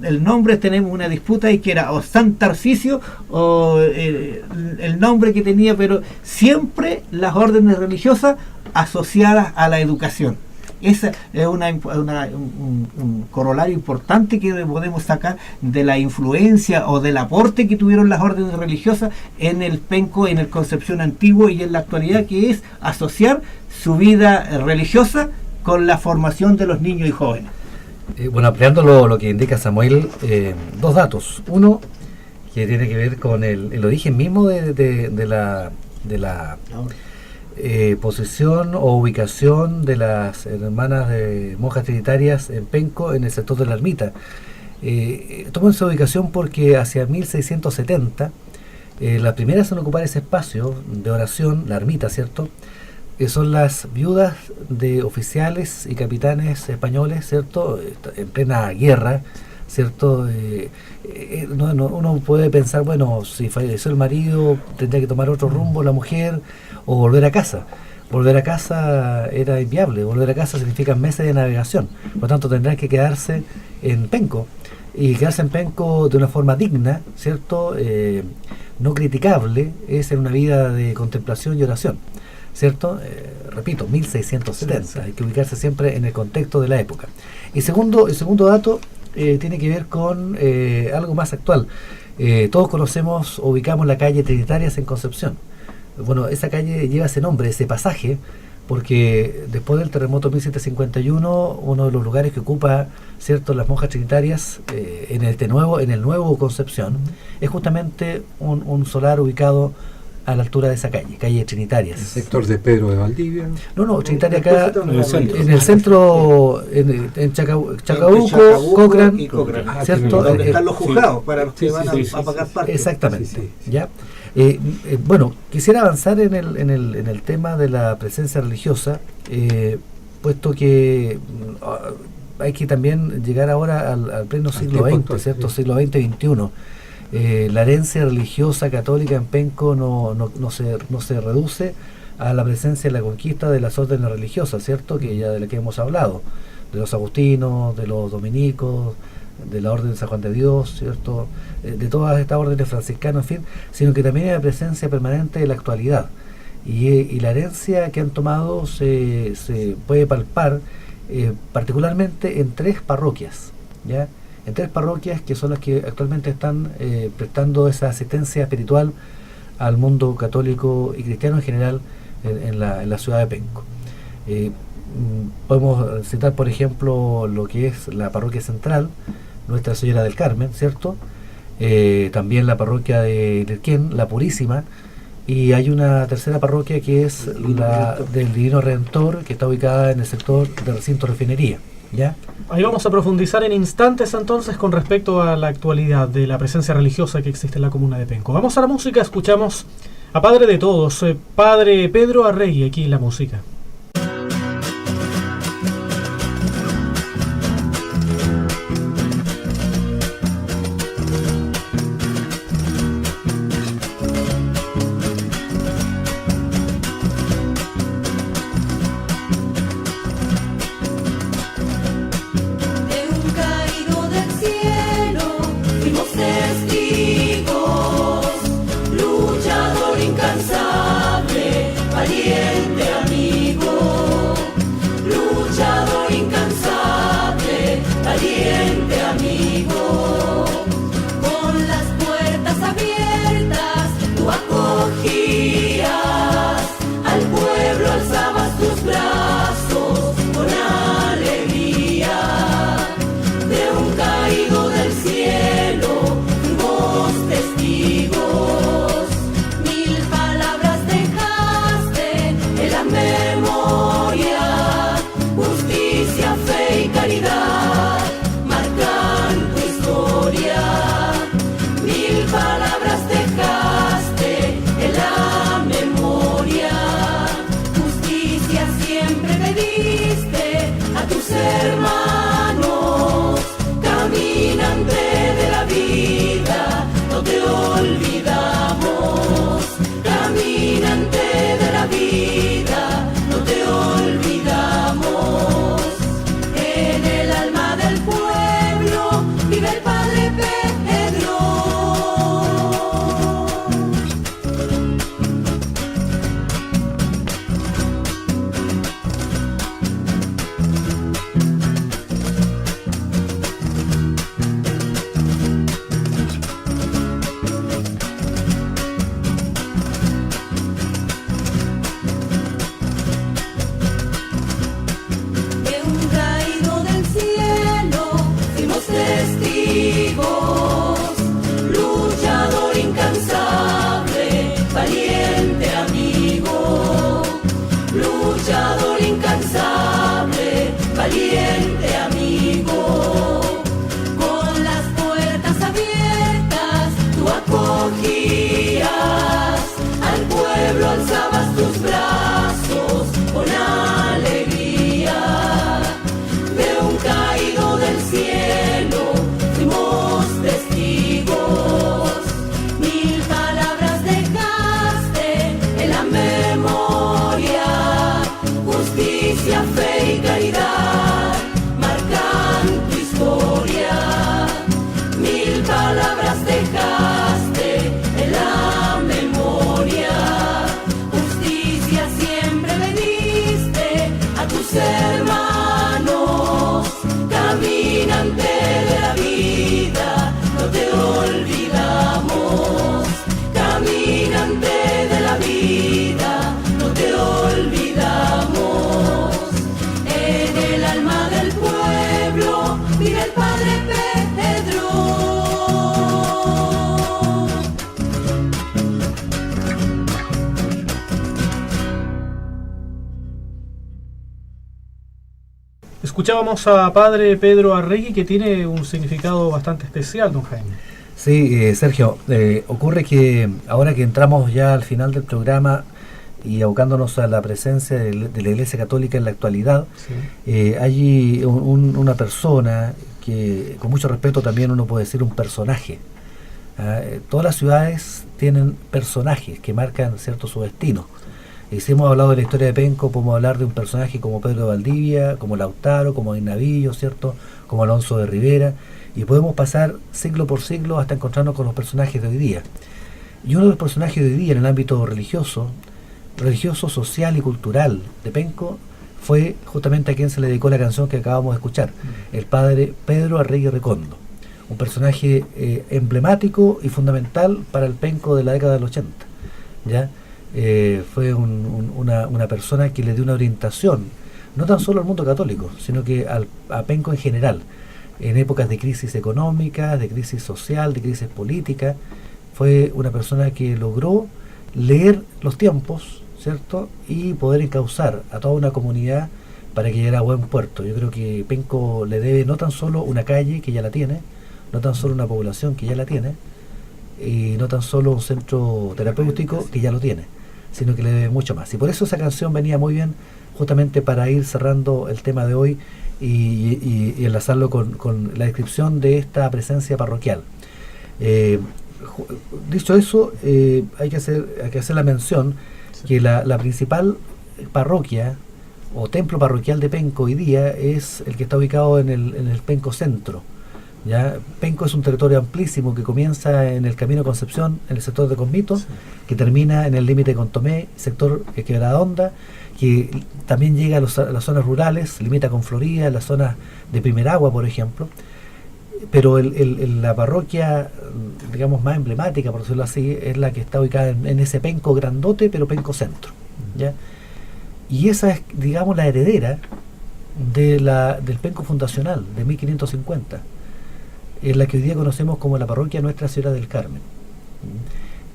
el nombre tenemos una disputa, y que era o San Tarcisio o el nombre que tenía, pero siempre las órdenes religiosas asociadas a la educación. Ese es un corolario importante que podemos sacar de la influencia o del aporte que tuvieron las órdenes religiosas en el Penco, en el Concepción antiguo y en la actualidad, que es asociar su vida religiosa con la formación de los niños y jóvenes. Bueno, ampliando lo que indica Samuel, 2 datos. Uno, que tiene que ver con el origen mismo de la posición o ubicación de las hermanas de monjas trinitarias en Penco, en el sector de la ermita. Toman esa ubicación porque hacia 1670 las primeras en ocupar ese espacio de oración, la ermita, ¿cierto?, son las viudas de oficiales y capitanes españoles, ¿cierto?, en plena guerra, ¿cierto? Uno puede pensar, bueno, si falleció el marido, tendría que tomar otro rumbo la mujer, o volver a casa. Volver a casa era inviable, volver a casa significa meses de navegación, por lo tanto tendrán que quedarse en Penco, y quedarse en Penco de una forma digna, ¿cierto?, no criticable, es en una vida de contemplación y oración, ¿cierto? Repito, 1670, sí. Hay que ubicarse siempre en el contexto de la época. El segundo dato tiene que ver con algo más actual. Todos conocemos, ubicamos la calle Trinitarias en Concepción. Bueno, esa calle lleva ese nombre, ese pasaje, porque después del terremoto 1751, uno de los lugares que ocupa, ¿cierto?, las monjas trinitarias en el nuevo Concepción, es justamente un solar ubicado a la altura de esa calle Trinitarias. ¿El sector de Pedro de Valdivia? No, Trinitaria acá, en el centro, en Chacabuco, Cochrane, ¿cierto? Donde están los juzgados, para los que van a pagar parte. Exactamente, ¿ya? Bueno, quisiera avanzar en el tema de la presencia religiosa, puesto que hay que también llegar ahora al pleno siglo XX, ¿cierto? Siglo XX-XXI. La herencia religiosa católica en Penco no se reduce a la presencia de la conquista de las órdenes religiosas, ¿cierto?, que ya de la que hemos hablado, de los agustinos, de los dominicos, de la orden de San Juan de Dios, ¿cierto?, de todas estas órdenes franciscanas, en fin, sino que también hay la presencia permanente de la actualidad. Y la herencia que han tomado se puede palpar particularmente en 3 parroquias, ¿ya? En 3 parroquias que son las que actualmente están prestando esa asistencia espiritual al mundo católico y cristiano en general en la ciudad de Penco. Podemos citar, por ejemplo, lo que es la parroquia central, Nuestra Señora del Carmen, ¿cierto? También la parroquia de Lerquén, la Purísima, y hay una tercera parroquia que es la del Divino Redentor, que está ubicada en el sector de recinto refinería, ¿ya? Ahí vamos a profundizar en instantes entonces con respecto a la actualidad de la presencia religiosa que existe en la comuna de Penco. Vamos a la música, escuchamos a Padre de Todos, Padre Pedro Arregui, aquí la música. Escuchábamos a padre Pedro Arregui, que tiene un significado bastante especial, don Jaime. Sí, Sergio, ocurre que ahora que entramos ya al final del programa y abocándonos a la presencia de la Iglesia Católica en la actualidad, Sí. hay una persona que, con mucho respeto también uno puede decir un personaje. Todas las ciudades tienen personajes que marcan cierto su destino. Y si hemos hablado de la historia de Penco, podemos hablar de un personaje como Pedro de Valdivia, como Lautaro, como Inavillo, ¿cierto? Como Alonso de Rivera, y podemos pasar siglo por siglo hasta encontrarnos con los personajes de hoy día. Y uno de los personajes de hoy día en el ámbito religioso, social y cultural de Penco, fue justamente a quien se le dedicó la canción que acabamos de escuchar, el padre Pedro Arregui Recondo, un personaje emblemático y fundamental para el Penco de la década del 80, ¿ya? Fue una persona que le dio una orientación, no tan solo al mundo católico, sino que a Penco en general, en épocas de crisis económica, de crisis social, de crisis política. Fue una persona que logró leer los tiempos, ¿cierto? Y poder encauzar a toda una comunidad para que llegara a buen puerto. Yo creo que Penco le debe no tan solo una calle, que ya la tiene, no tan solo una población, que ya la tiene, y no tan solo un centro terapéutico, que ya lo tiene, sino que le debe mucho más. Y por eso esa canción venía muy bien, justamente para ir cerrando el tema de hoy y enlazarlo con la descripción de esta presencia parroquial. Dicho eso, hay que hacer la mención que la principal parroquia o templo parroquial de Penco hoy día es el que está ubicado en el Penco Centro. ¿Ya? Penco es un territorio amplísimo que comienza en el Camino Concepción, en el sector de Cosmito, sí, que termina en el límite con Tomé, sector Quebrada Honda, que también llega a las zonas rurales, limita con Florida, las zonas de Primeragua, por ejemplo. Pero la parroquia, digamos, más emblemática, por decirlo así, es la que está ubicada en ese Penco grandote, pero Penco Centro, ¿ya? Y esa es, digamos, la heredera del Penco fundacional de 1550, es la que hoy día conocemos como la parroquia Nuestra Señora del Carmen,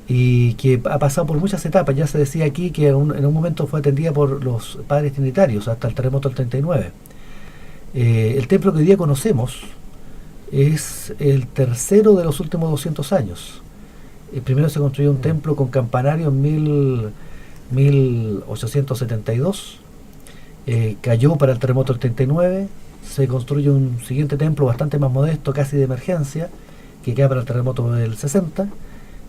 y que ha pasado por muchas etapas. Ya se decía aquí que en un momento fue atendida por los padres trinitarios hasta el terremoto del 39. El templo que hoy día conocemos es el tercero de los últimos 200 años. Primero se construyó un templo con campanario en 1872, cayó para el terremoto del 39, se construye un siguiente templo bastante más modesto, casi de emergencia, que queda para el terremoto del 60,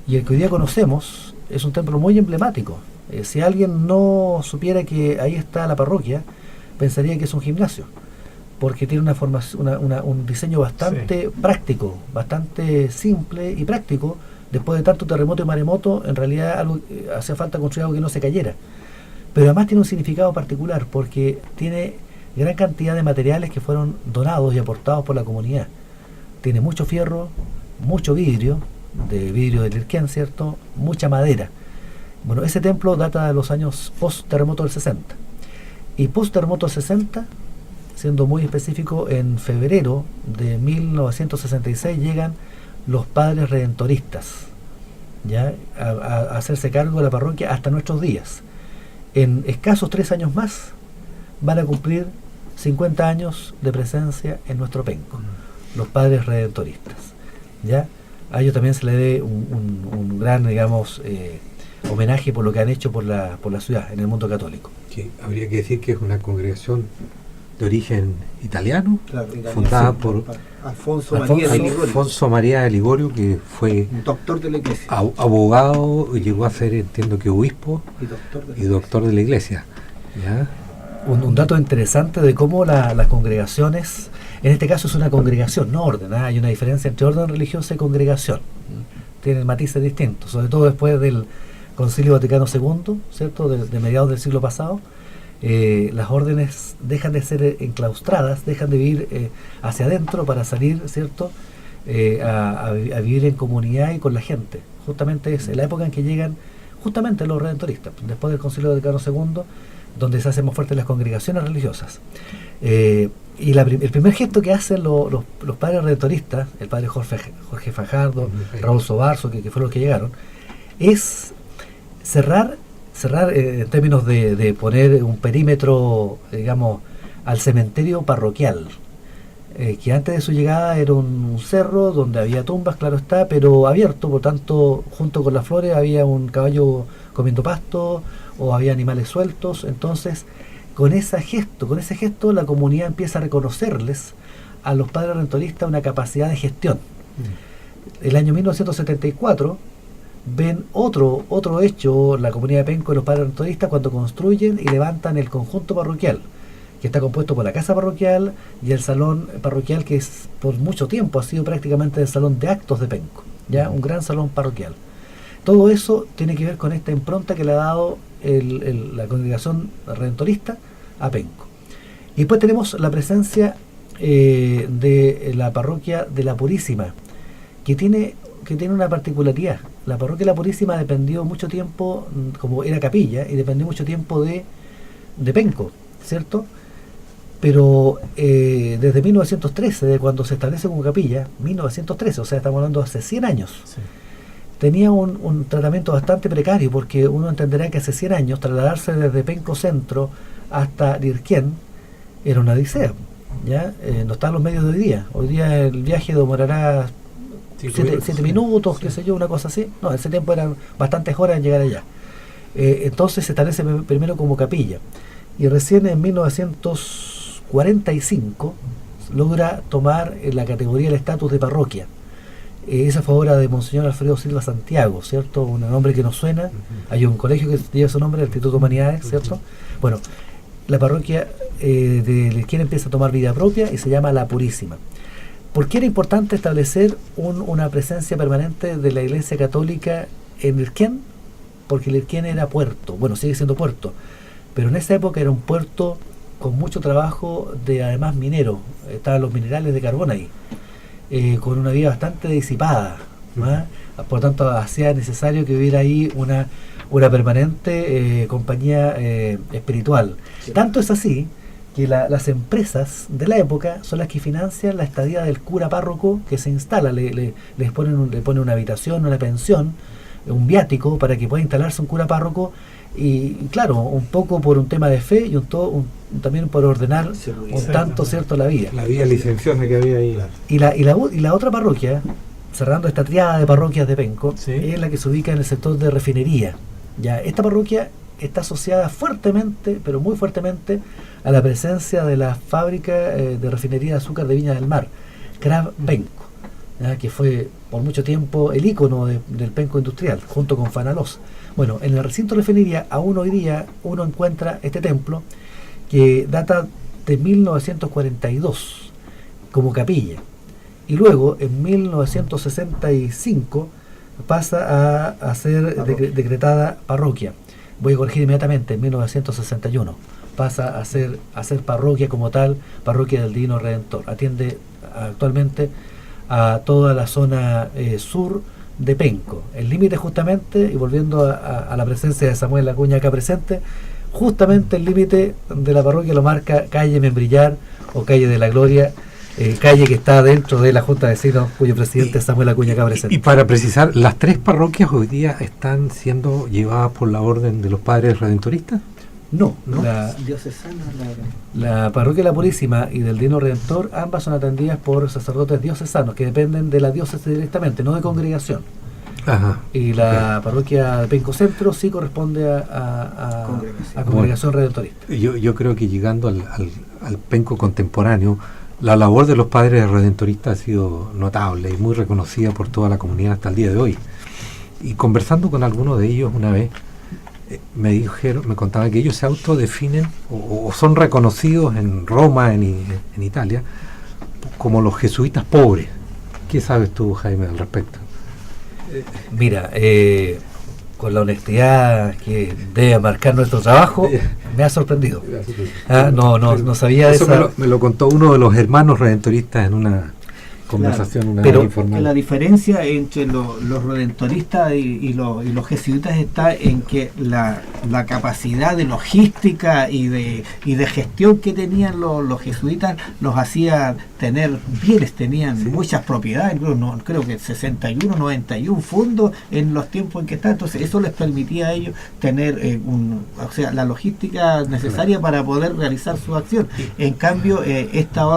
y el que hoy día conocemos es un templo muy emblemático. Si alguien no supiera que ahí está la parroquia, pensaría que es un gimnasio, porque tiene un diseño bastante práctico, bastante simple y práctico. Después de tanto terremoto y maremoto, en realidad hacía falta construir algo que no se cayera. Pero además tiene un significado particular, porque tiene gran cantidad de materiales que fueron donados y aportados por la comunidad. Tiene mucho fierro, mucho vidrio de Lirquén, ¿cierto? Mucha madera. Bueno, ese templo data de los años post-terremoto del 60. Y post-terremoto del 60, siendo muy específico, en febrero de 1966 llegan los padres redentoristas, ¿ya? A hacerse cargo de la parroquia hasta nuestros días. En escasos 3 años más van a cumplir 50 años de presencia en nuestro Penco, los padres redentoristas, ¿ya? A ellos también se le dé un gran, digamos, homenaje por lo que han hecho por la ciudad, en el mundo católico. Que habría que decir que es una congregación de origen italiano, Claro, fundada por Alfonso María de Ligorio, que fue un doctor de la iglesia, abogado, y llegó a ser, entiendo que obispo y doctor de la iglesia, ¿ya? Un dato interesante de cómo las congregaciones, en este caso es una congregación, no orden, hay una diferencia entre orden religiosa y congregación, tienen matices distintos, sobre todo después del Concilio Vaticano II, ¿cierto?, de mediados del siglo pasado. Las órdenes dejan de ser enclaustradas, dejan de vivir hacia adentro para salir, ¿cierto?, a vivir en comunidad y con la gente. Justamente es la época en que llegan justamente los redentoristas, después del Concilio Vaticano II, donde se hacen más fuertes las congregaciones religiosas. Y el primer gesto que hacen los padres redentoristas, el padre Jorge Fajardo, Raúl Sobarzo, que fueron los que llegaron, es cerrar en términos de poner un perímetro, digamos, al cementerio parroquial, que antes de su llegada era un cerro donde había tumbas, claro está, pero abierto, por tanto, junto con las flores había un caballo comiendo pasto o había animales sueltos. Entonces, con ese gesto, la comunidad empieza a reconocerles a los padres redentoristas una capacidad de gestión. El año 1974 ven otro hecho, la comunidad de Penco y los padres redentoristas, cuando construyen y levantan el conjunto parroquial, que está compuesto por la casa parroquial y el salón parroquial, que es por mucho tiempo ha sido prácticamente el salón de actos de Penco, ya un gran salón parroquial. Todo eso tiene que ver con esta impronta que le ha dado la congregación redentorista a Penco. Y después tenemos la presencia de la parroquia de la Purísima, que tiene una particularidad. La parroquia de la Purísima dependió mucho tiempo, como era capilla, y dependió mucho tiempo de Penco, ¿cierto? Pero desde 1913, de cuando se establece como capilla, 1913, o sea, estamos hablando de hace 100 años, sí, tenía un tratamiento bastante precario, porque uno entenderá que hace 100 años trasladarse desde Penco Centro hasta Lirquén era una odisea, ¿ya? No están los medios de hoy día. Hoy día el viaje demorará 7 minutos, qué sé yo, una cosa así. No, en ese tiempo eran bastantes horas en llegar allá. Entonces se establece primero como capilla, y recién en 1945 logra tomar la categoría del estatus de parroquia. Esa fue obra de Monseñor Alfredo Silva Santiago, ¿cierto? Un nombre que nos suena. Hay un colegio que lleva su nombre, el Instituto de Humanidades, ¿cierto? Bueno, la parroquia de Lirquén empieza a tomar vida propia y se llama La Purísima. ¿Por qué era importante establecer una presencia permanente de la Iglesia Católica en Lirquén? Porque Lirquén era puerto, bueno, sigue siendo puerto, pero en esa época era un puerto con mucho trabajo de, además, minero. Estaban los minerales de carbón ahí, con una vida bastante disipada, ¿no? Por tanto hacía necesario que hubiera ahí una permanente compañía espiritual. Sí. Tanto es así que las empresas de la época son las que financian la estadía del cura párroco que se instala, le pone una habitación, una pensión, un viático para que pueda instalarse un cura párroco, y claro, un poco por un tema de fe y también por ordenar un tanto, ¿cierto?, la vida. La vida licenciosa que había ahí. Y la otra parroquia, cerrando esta triada de parroquias de Penco, ¿sí?, es la que se ubica en el sector de refinería. Ya, esta parroquia está asociada fuertemente, pero muy fuertemente, a la presencia de la fábrica de refinería de azúcar de Viña del Mar, Kraft Penco, ¿ya?, que fue por mucho tiempo el ícono del penco industrial, junto con Fanalos. Bueno, en el recinto de refinería, aún hoy día, uno encuentra este templo que data de 1942 como capilla, y luego en 1965 pasa a ser decretada parroquia. Voy a corregir inmediatamente, en 1961 pasa a ser parroquia como tal, parroquia del Divino Redentor. Atiende actualmente a toda la zona sur de Penco. El límite, justamente, y volviendo a la presencia de Samuel Acuña acá presente, justamente el límite de la parroquia lo marca calle Membrillar o calle de la Gloria, calle que está dentro de la Junta de Vecinos, cuyo presidente es Samuel Acuña acá presente. Y para precisar, ¿las 3 parroquias hoy día están siendo llevadas por la orden de los padres redentoristas? No, La parroquia de la Purísima y del Divino Redentor, ambas son atendidas por sacerdotes diocesanos que dependen de la diócesis directamente, no de congregación. Ajá. Y la parroquia de Penco Centro sí corresponde a congregación redentorista. Yo creo que llegando al Penco contemporáneo, la labor de los padres redentoristas ha sido notable y muy reconocida por toda la comunidad hasta el día de hoy. Y conversando con algunos de ellos una vez, me contaban que ellos se autodefinen o son reconocidos en Roma, en Italia, como los jesuitas pobres. ¿Qué sabes tú, Jaime, al respecto? Mira, con la honestidad que debe marcar nuestro trabajo, me ha sorprendido. No sabía eso. Me lo contó uno de los hermanos redentoristas en una conversación, una Pero informal. La diferencia entre los redentoristas y los jesuitas está en que la capacidad de logística y de gestión que tenían los jesuitas los hacía tener bienes, tenían muchas propiedades, creo que 61, 91 fondos en los tiempos en que estaban. Entonces eso les permitía a ellos tener la logística necesaria para poder realizar su acción. En cambio, esta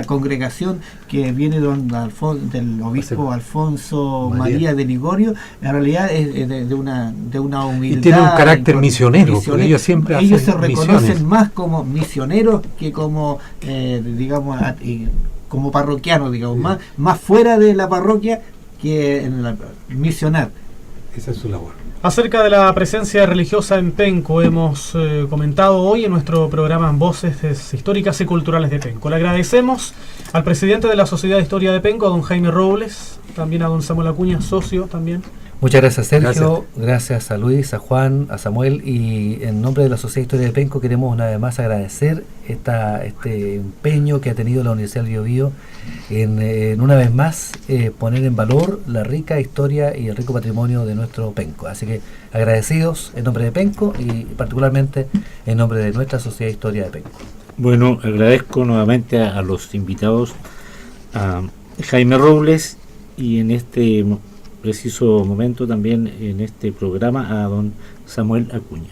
congregación que viene del obispo Alfonso María de Ligorio, en realidad es de una humildad. Y tiene un carácter misionero, porque ellos siempre ellos se hacen reconocen misiones. más como misioneros que como, como parroquianos, digamos, más fuera de la parroquia que en misionar. Esa es su labor. Acerca de la presencia religiosa en Penco hemos comentado hoy en nuestro programa Voces Históricas y Culturales de Penco. Le agradecemos al presidente de la Sociedad de Historia de Penco, a don Jaime Robles, también a don Samuel Acuña, socio también. Muchas gracias, Sergio, gracias a Luis, a Juan, a Samuel, y en nombre de la Sociedad de Historia de Penco queremos una vez más agradecer este empeño que ha tenido la Universidad del Biobío en una vez más poner en valor la rica historia y el rico patrimonio de nuestro Penco. Así que agradecidos en nombre de Penco y particularmente en nombre de nuestra Sociedad de Historia de Penco. Bueno, agradezco nuevamente a los invitados, a Jaime Robles, y en este preciso momento también en este programa a don Samuel Acuña.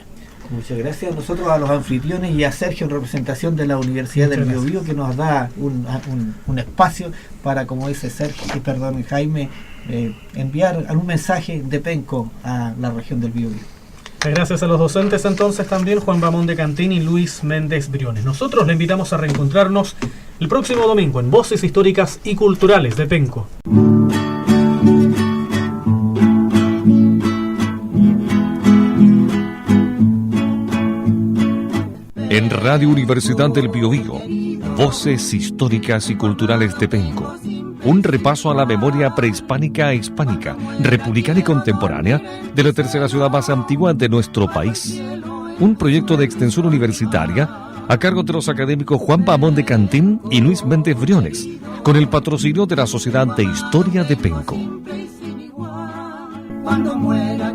Muchas gracias a nosotros, a los anfitriones, y a Sergio en representación de la Universidad del Biobío, que nos da un espacio para, como dice Jaime, enviar algún mensaje de Penco a la región del Biobío. Gracias a los docentes entonces también, Juan Ramón de Cantín y Luis Méndez Briones. Nosotros le invitamos a reencontrarnos el próximo domingo en Voces Históricas y Culturales de Penco. En Radio Universidad del Biobío, Voces Históricas y Culturales de Penco. Un repaso a la memoria prehispánica e hispánica, republicana y contemporánea de la tercera ciudad más antigua de nuestro país. Un proyecto de extensión universitaria a cargo de los académicos Juan Ramón de Cantín y Luis Méndez Briones, con el patrocinio de la Sociedad de Historia de Penco. Cuando muera